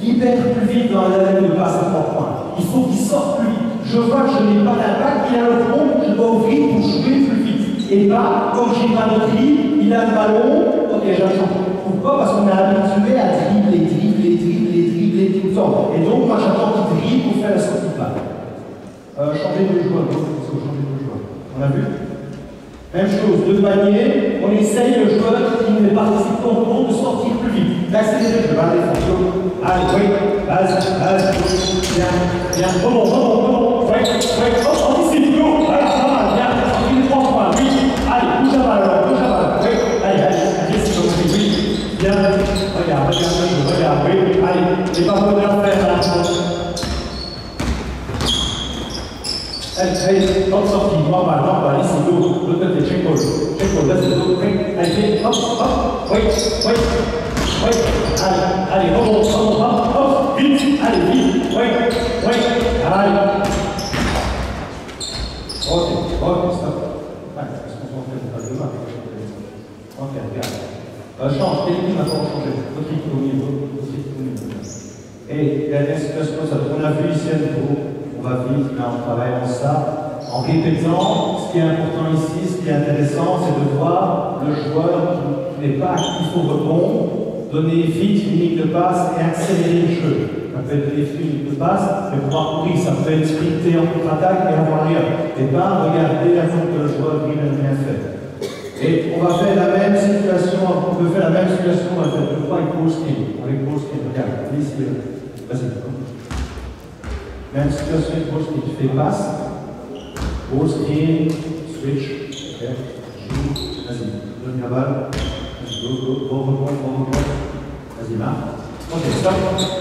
libère plus vite dans la ligne de passe à 3 points. Il faut qu'il sorte plus vite. Je vois que je n'ai pas d'impact, il a le pont, je dois ouvrir pour jouer plus vite. Et pas, comme j'ai pas de dribble, il a le ballon, ok, j'attends. Pourquoi? Parce qu'on est habitué à dribbler tout le temps. Et donc, moi j'attends qu'il dribble pour faire la sortie de balle. Changer de joueur. On a vu? Même chose, 2 paniers, on essaye le joueur qui ne participe pas au tour de sortir plus vite. D'accélérer le jeu, allez, allez, oui, bien, rebond, ouais, hop, anticipe, go, voilà, pas mal, bien, sortir les 3 points, oui, allez, bouge la balle, oui, allez, c'est comme oui, bien, regarde, oui, allez, les pas bonnes à faire, là. Allez, hop, sortie, normal, ici, go, l'autre côté, check ball, là c'est go, allez, hop, oui, allez, rebond, hop, vite, allez, vite, oui, allez. Ok, stop. Ouais, parce qu'on s'en fait pas demain. Ok, regarde. Change, quelle équipe va pas changer? Votre équipe au milieu. Et dernière situation, on a vu ici à nouveau, on va vite, là on travaille en ça. En répétant, ce qui est important ici, ce qui est intéressant, c'est de voir le joueur qui n'est pas actif au rebond, donner vite une ligne de passe et accélérer le jeu. Ça peut être donner une ligne de passe, mais pouvoir courir, ça peut être sprinter en contre-attaque et avoir rien. Et pas regarder la faute que le joueur n'a rien fait. Et on va faire la même situation, on peut faire la même situation avec le point avec ball screen. Avec ball screen, regarde, ici, vas-y. Même situation avec ball screen, tu fais passe, ball screen, switch, ok, joue, vas-y, donne la balle, vas-y, go, vas-y, marque. Ok, stop,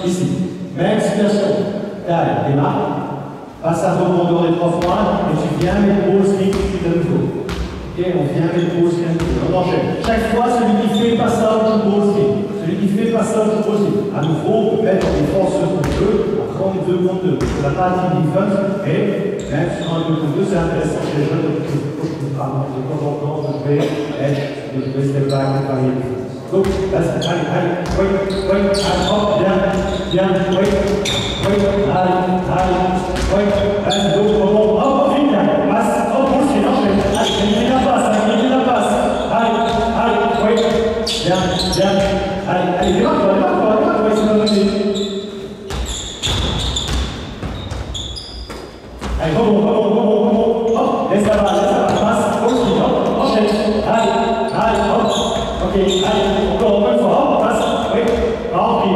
ici. Même situation, taille, démarre, passe à rebond les 3 fois, et tu viens mettre ball screen tout de suite à nouveau. Ok, on vient avec le ball screen, on enchaîne. Chaque fois, celui qui fait passage au ball screen. Celui qui fait passage au ball screen. À nouveau, on peut mettre en défense contre 2, après on est 2 contre 2. On n'a pas de defense, et même sur un 2 contre 2, c'est intéressant chez les jeunes, donc il faut que nous parlons de temps en temps de jouer edge, de jouer step back, de varier les choses. Donc, vas-y, allez, wait, hop, bien, wait, allez, vas-y, donc, hop, vite, passe, hop, ball screen, enchaîne. Allez, la passe, allez, wait, bien, allez, démarre-toi, on va essayer de donner. Allez, rebond, hop, laisse la balle, passe, ball screen, hop, enchaîne, allez, hop, ok, allez, encore une fois, hop, passe, oui, rempli.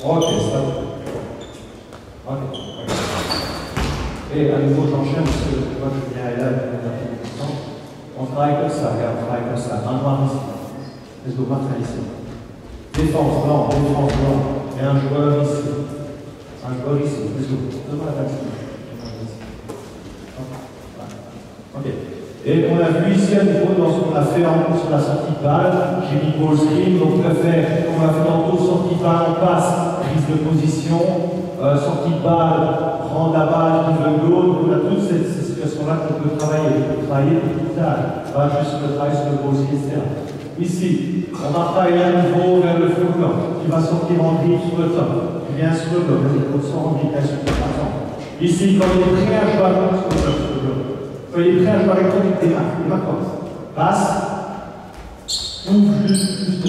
Ok, stop. Ok. Et à nouveau, j'enchaîne parce que moi je viens là, on travaille comme ça, regarde, on travaille comme ça, un droit ici. Let's go, Martin ici. Défense blanc, et un joueur ici. Let's go. Donne-moi la balle ici. Ok. Et on a vu ici à nouveau dans ce qu'on a fait en sur la sortie de balle, j'ai mis ball screen, donc on a fait tantôt sortie de balle, on passe, prise de position, sortie de balle, prendre la balle, qui veut l'autre, on a toutes ces situations-là qu'on peut travailler. On peut travailler tout ça, pas juste le travail sur le ball screen, etc. Ici, on va travailler à nouveau vers le full block, qui va sortir en dribble sur le top, qui vient sur le bloc, on sort en dribble, ici, quand il est prêt à jouer sur le bloc. Soyez prêts à jouer avec toi, démarre comme ça. Passe, ouvre juste,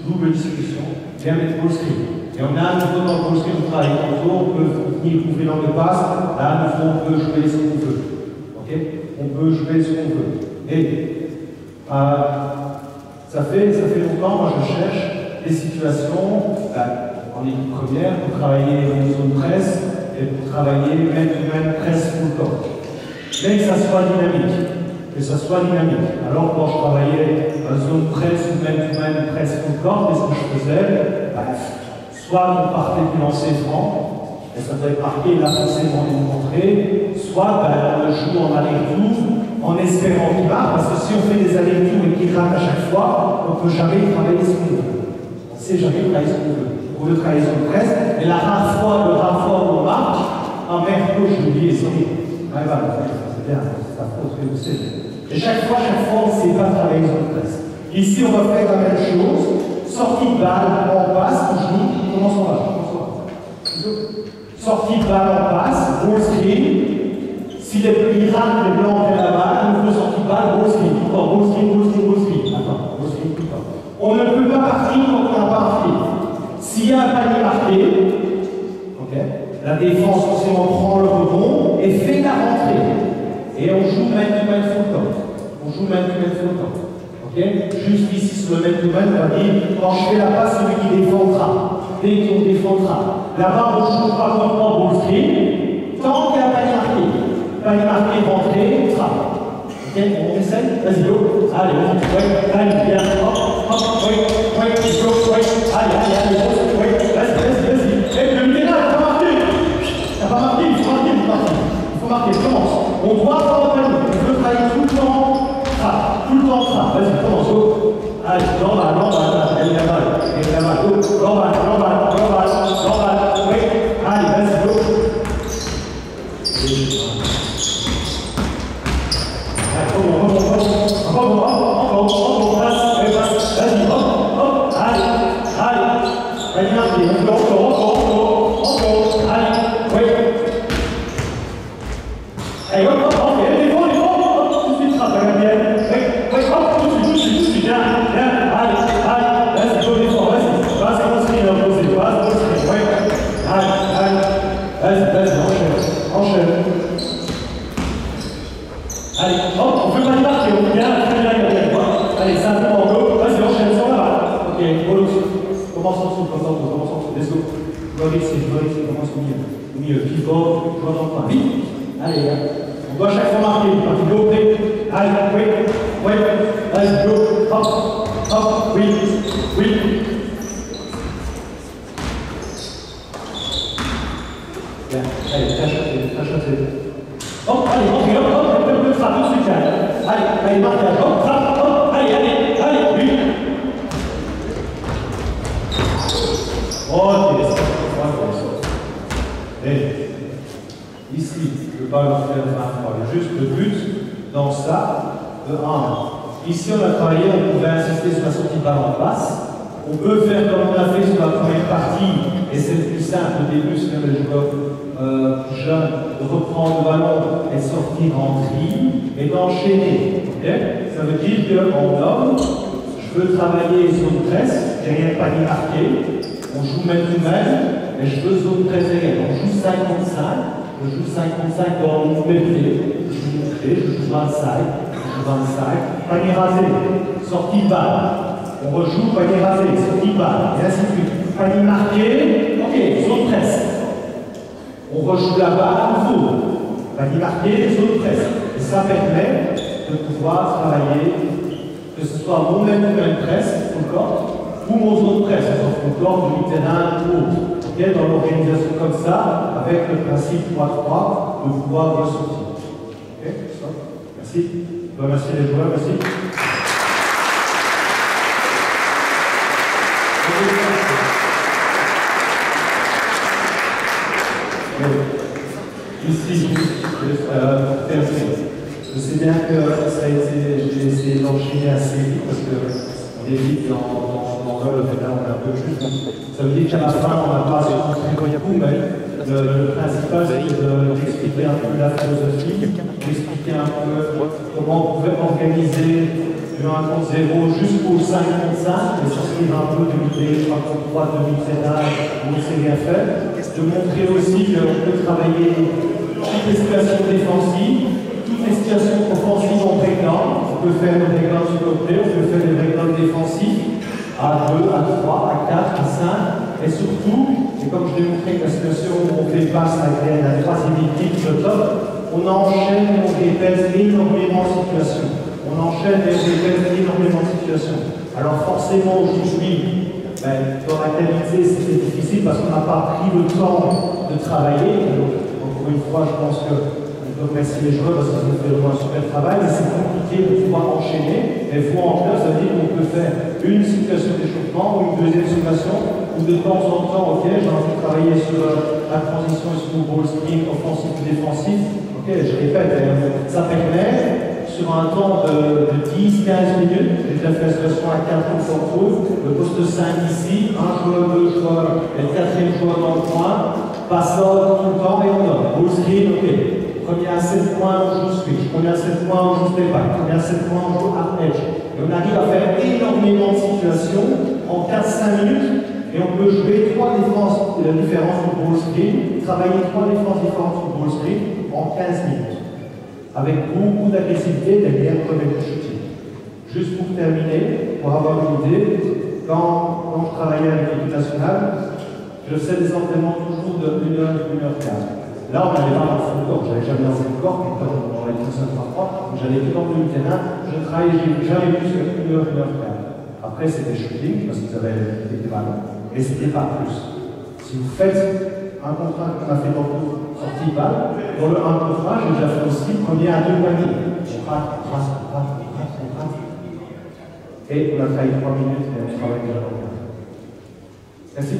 double distribution, viens mettre ball screen. Et on a un niveau dans le ball screen, on travaille tantôt, on peut venir ouvrir l'angle de passe, là, à nouveau, on peut jouer ce qu'on veut. Ok? On peut jouer ce qu'on veut. Et ça fait longtemps, moi je cherche des situations en équipe première pour travailler en zone presse et pour travailler même presse full court. Mais que ça soit dynamique. Alors quand je travaillais en zone presse ou même presse full court, qu'est-ce que je faisais? Soit on partait du lancer franc, et ça devait être marqué là forcément une entrée, soit on le joue en aller-retour, en espérant qu'il marque, parce que si on fait des allers-retours et qu'il rate à chaque fois, on ne peut jamais travailler ce qu'on veut. On ne sait jamais travailler ce qu'on veut. On veut travailler zone presse, mais le rare fois où on marque, merde, j'ai oublié, sorry. C'est bien, c'est pas trop ce que vous savez. Et chaque fois, on ne sait pas travailler sur le presse. Ici, on va faire la même chose. Sortie de balle, on passe, on joue, comment on va? Sortie de balle, on passe, ball screen. Si il rate les blancs vers la balle, on veut sortie de balle, ball screen. Tout le temps, ball screen. Attends, ball screen tout le temps. On ne peut pas partir quand on n'a pas marqué. S'il y a un panier marqué, ok? La défense forcément prend le rebond et fait la rentrée. Et on joue man-to-man full temps. Ok? Juste ici sur le man-to-man, on va dire quand je fais la passe, celui qui défendra. Dès qu'on défendra. Là-bas, on ne joue pas complètement ball screen. Tant qu'il y a un panier marqué. Panier marqué, rentrée, frappe. Ok? On essaye? Vas-y, go. Allez, allez, bien. Hop, go, allez, vas-y. Et le ménage, t'as pas marqué, il faut marquer, commence. On doit avoir le panier, on peut travailler tout le temps, frappe. Vas-y, commence, go. Allez, l'emballe, allez, la balle, go. L'emballe, oui. Allez, vas-y, go. Allez, passe, vas-y, hop, allez, Allez, encore. Allez, oui. Allez, hop, les bons, tout de suite, frappe, Gabriel. Oui, hop, tout de suite, bien, allez, vas-y, go, les bons, vas-y, vas-y, oui, allez, enchaîne. Allez, hop, on peut pas démarquer, on peut bien, Gabriel, allez, simplement, go, vas-y, enchaîne, sur la balle. Ok, go, commence en dessous, let's go. Je commence au milieu, pivot, joueur dans le coin, vite. Allez, on doit chaque fois marquer, go, allez, oui, allez, go, hop, oui. Bien, allez, cachoté. Hop, allez, hop, frappe tout de suite, allez, marquage, hop, frappe, allez, oui. Ok, et ici, le ballon fait 20 fois. Juste le but dans ça, de 1. Ici, on a travaillé, on pouvait insister sur la sortie de ballon en passe. On peut faire comme on a fait sur la première partie, et c'est le plus simple au début, c'est même les joueurs plus jeunes, de reprendre le ballon et sortir en tri et d'enchaîner. Okay? Ça veut dire qu'en homme, je veux travailler zone presse, derrière panier marqué. On joue man-to-man, et je veux zone très aérienne. On joue 55, je joue 55 dans mon métier, je joue mon clé, je joue 25, panier rasé, sortie de balle. On rejoue panier rasé, sortie de balle, et ainsi de suite. Panier marqué, ok, zone presse. On rejoue la balle à nouveau. Panier marqué, zone presse. Et ça permet de pouvoir travailler, que ce soit mon man-to-man presse, sur le corps, ou mon zone presse, sur le corps, demi-terrain ou autre. Okay, dans l'organisation comme ça, avec le principe 3-3, de pouvoir ressortir. Ok, merci. Merci les joueurs, merci. Ici, je sais bien que ça a été, j'ai essayé d'enchaîner assez vite parce qu'on est vite dans le fait, on est un peu plus. Ça veut dire qu'à la fin, on n'a pas beaucoup, mais le principal, c'est d'expliquer un peu la philosophie, d'expliquer un peu comment on pouvait organiser du 1 contre 0 jusqu'au 5 contre 5, et sortir un peu de l'idée 3 contre 3, demi-terrain, où on sait bien faire, de montrer aussi qu'on peut travailler toutes les situations défensives, toutes les situations offensives en breakdown. On peut faire des breakdowns sur le côté, on peut faire des breakdowns défensifs à 2, à 3, à 4, à 5, et surtout, et comme je l'ai montré que la situation où on fait face à la troisième équipe de top, on enchaîne et on répète énormément de situations. On enchaîne et on répète énormément de situations. Alors forcément, aujourd'hui, dans la qualité, c'était difficile parce qu'on n'a pas pris le temps de travailler. Donc, encore une fois, je pense qu'on peut remercier les joueurs parce qu'ils ont fait un super travail, mais c'est compliqué de pouvoir enchaîner. Et fois en club, ça veut dire qu'on peut faire une situation d'échauffement ou une deuxième situation, ou de temps en temps, ok, j'ai envie de travailler sur la transition et sur le ball screen offensif ou défensif. Ok, je répète, ça permet sur un temps de 10-15 minutes, j'ai déjà fait la situation à 4 on s'en trouve, le poste 5 ici, un joueur, deux joueurs, et le quatrième joueur dans le coin, passant tout le temps et on donne. Ball screen, ok. Premier à 7 points, on joue switch. Premier à 7 points, on joue step back. Premier à 7 points, on joue hard edge. Et on arrive à faire énormément de situations en 4-5 minutes. Et on peut jouer 3 défenses différentes du ball screen, travailler 3 défenses différentes du ball screen en 15 minutes. Avec beaucoup d'agressivité derrière le premier shooting. Juste pour terminer, pour avoir une idée, quand je travaillais avec l'équipe nationale, je faisais des entraînements toujours de 1 heure, 1 heure 15. Là, on n'allait pas dans le full corps, je n'avais jamais dans le full corps, dans les 3-3, j'allais tout dans le terrain, je travaillais jamais plus que 1 heure, 1 heure 15. Après, c'était shooting, parce qu'ils avaient des ballons, et c'était pas plus. Si vous faites un contrat qu'on a fait dans le sortie balle, dans le 1 contre 1, j'ai déjà fait aussi premier à 2 paniers. On rate. Et on a travaillé 3 minutes et on travaille déjà dans le 15. Merci.